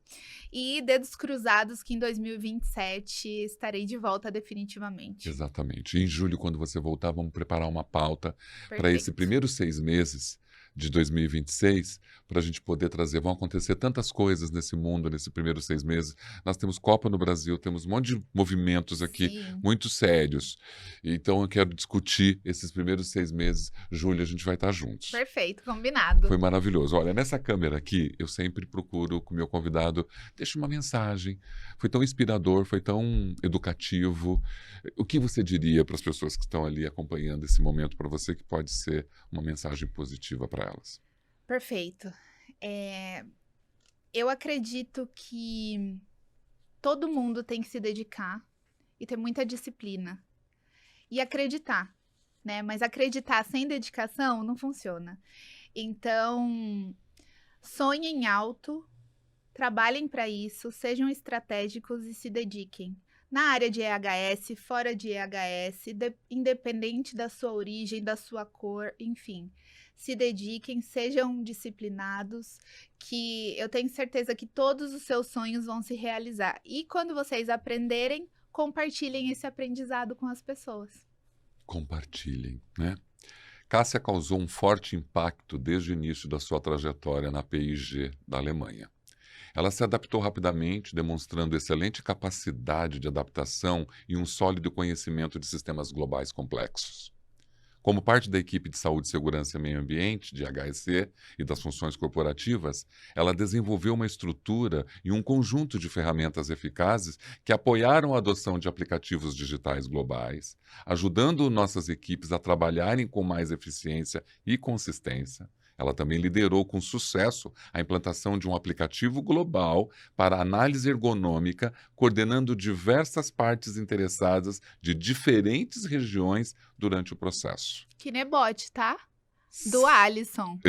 E dedos cruzados que em 2027 estarei de volta definitivamente. Exatamente. E em julho, quando você voltar, vamos preparar uma pauta para esse Perfeito. primeiros 6 meses de 2026, para a gente poder trazer. Vão acontecer tantas coisas nesse mundo, nesses primeiros 6 meses. Nós temos Copa no Brasil, temos um monte de movimentos aqui Sim, muito sérios. Então, eu quero discutir esses primeiros 6 meses. Julho, a gente vai estar juntos. perfeito, combinado. Foi maravilhoso. Olha, nessa câmera aqui, eu sempre procuro com o meu convidado, deixa uma mensagem. Foi tão inspirador, foi tão educativo. O que você diria para as pessoas que estão ali acompanhando esse momento para você que pode ser uma mensagem positiva para elas? Perfeito. Eu acredito que todo mundo tem que se dedicar e ter muita disciplina. E acreditar, né? Mas acreditar sem dedicação não funciona. Então, sonhem alto, trabalhem para isso, sejam estratégicos e se dediquem. Na área de EHS, fora de EHS, independente da sua origem, da sua cor, enfim. Se dediquem, sejam disciplinados, que eu tenho certeza que todos os seus sonhos vão se realizar. E quando vocês aprenderem, compartilhem esse aprendizado com as pessoas. Compartilhem, né? Cássia causou um forte impacto desde o início da sua trajetória na P&G da Alemanha. Ela se adaptou rapidamente, demonstrando excelente capacidade de adaptação e um sólido conhecimento de sistemas globais complexos. Como parte da equipe de Saúde, Segurança e Meio Ambiente, de HSE, e das funções corporativas, ela desenvolveu uma estrutura e um conjunto de ferramentas eficazes que apoiaram a adoção de aplicativos digitais globais, ajudando nossas equipes a trabalharem com mais eficiência e consistência. Ela também liderou com sucesso a implantação de um aplicativo global para análise ergonômica, coordenando diversas partes interessadas de diferentes regiões durante o processo. Kinebot, tá? Do Alisson.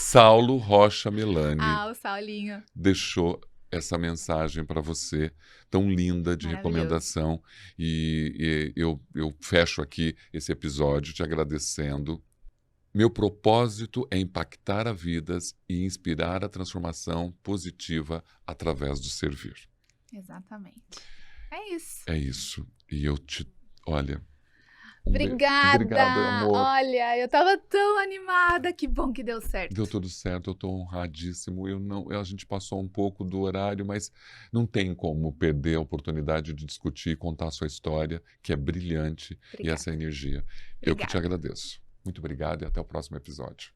Saulo Rocha Melani Ah, o Saulinho. deixou essa mensagem para você, tão linda, de Maravilhoso. recomendação. E eu fecho aqui esse episódio te agradecendo. Meu propósito é impactar a vidas e inspirar a transformação positiva através do servir. Exatamente. É isso. É isso. E eu olha... Obrigada. Obrigado, amor. Olha, eu tava tão animada. Que bom que deu certo. Deu tudo certo, eu estou honradíssimo. A gente passou um pouco do horário, mas não tem como perder a oportunidade de discutir e contar a sua história, que é brilhante, e essa energia. Eu que te agradeço. Muito obrigado e até o próximo episódio.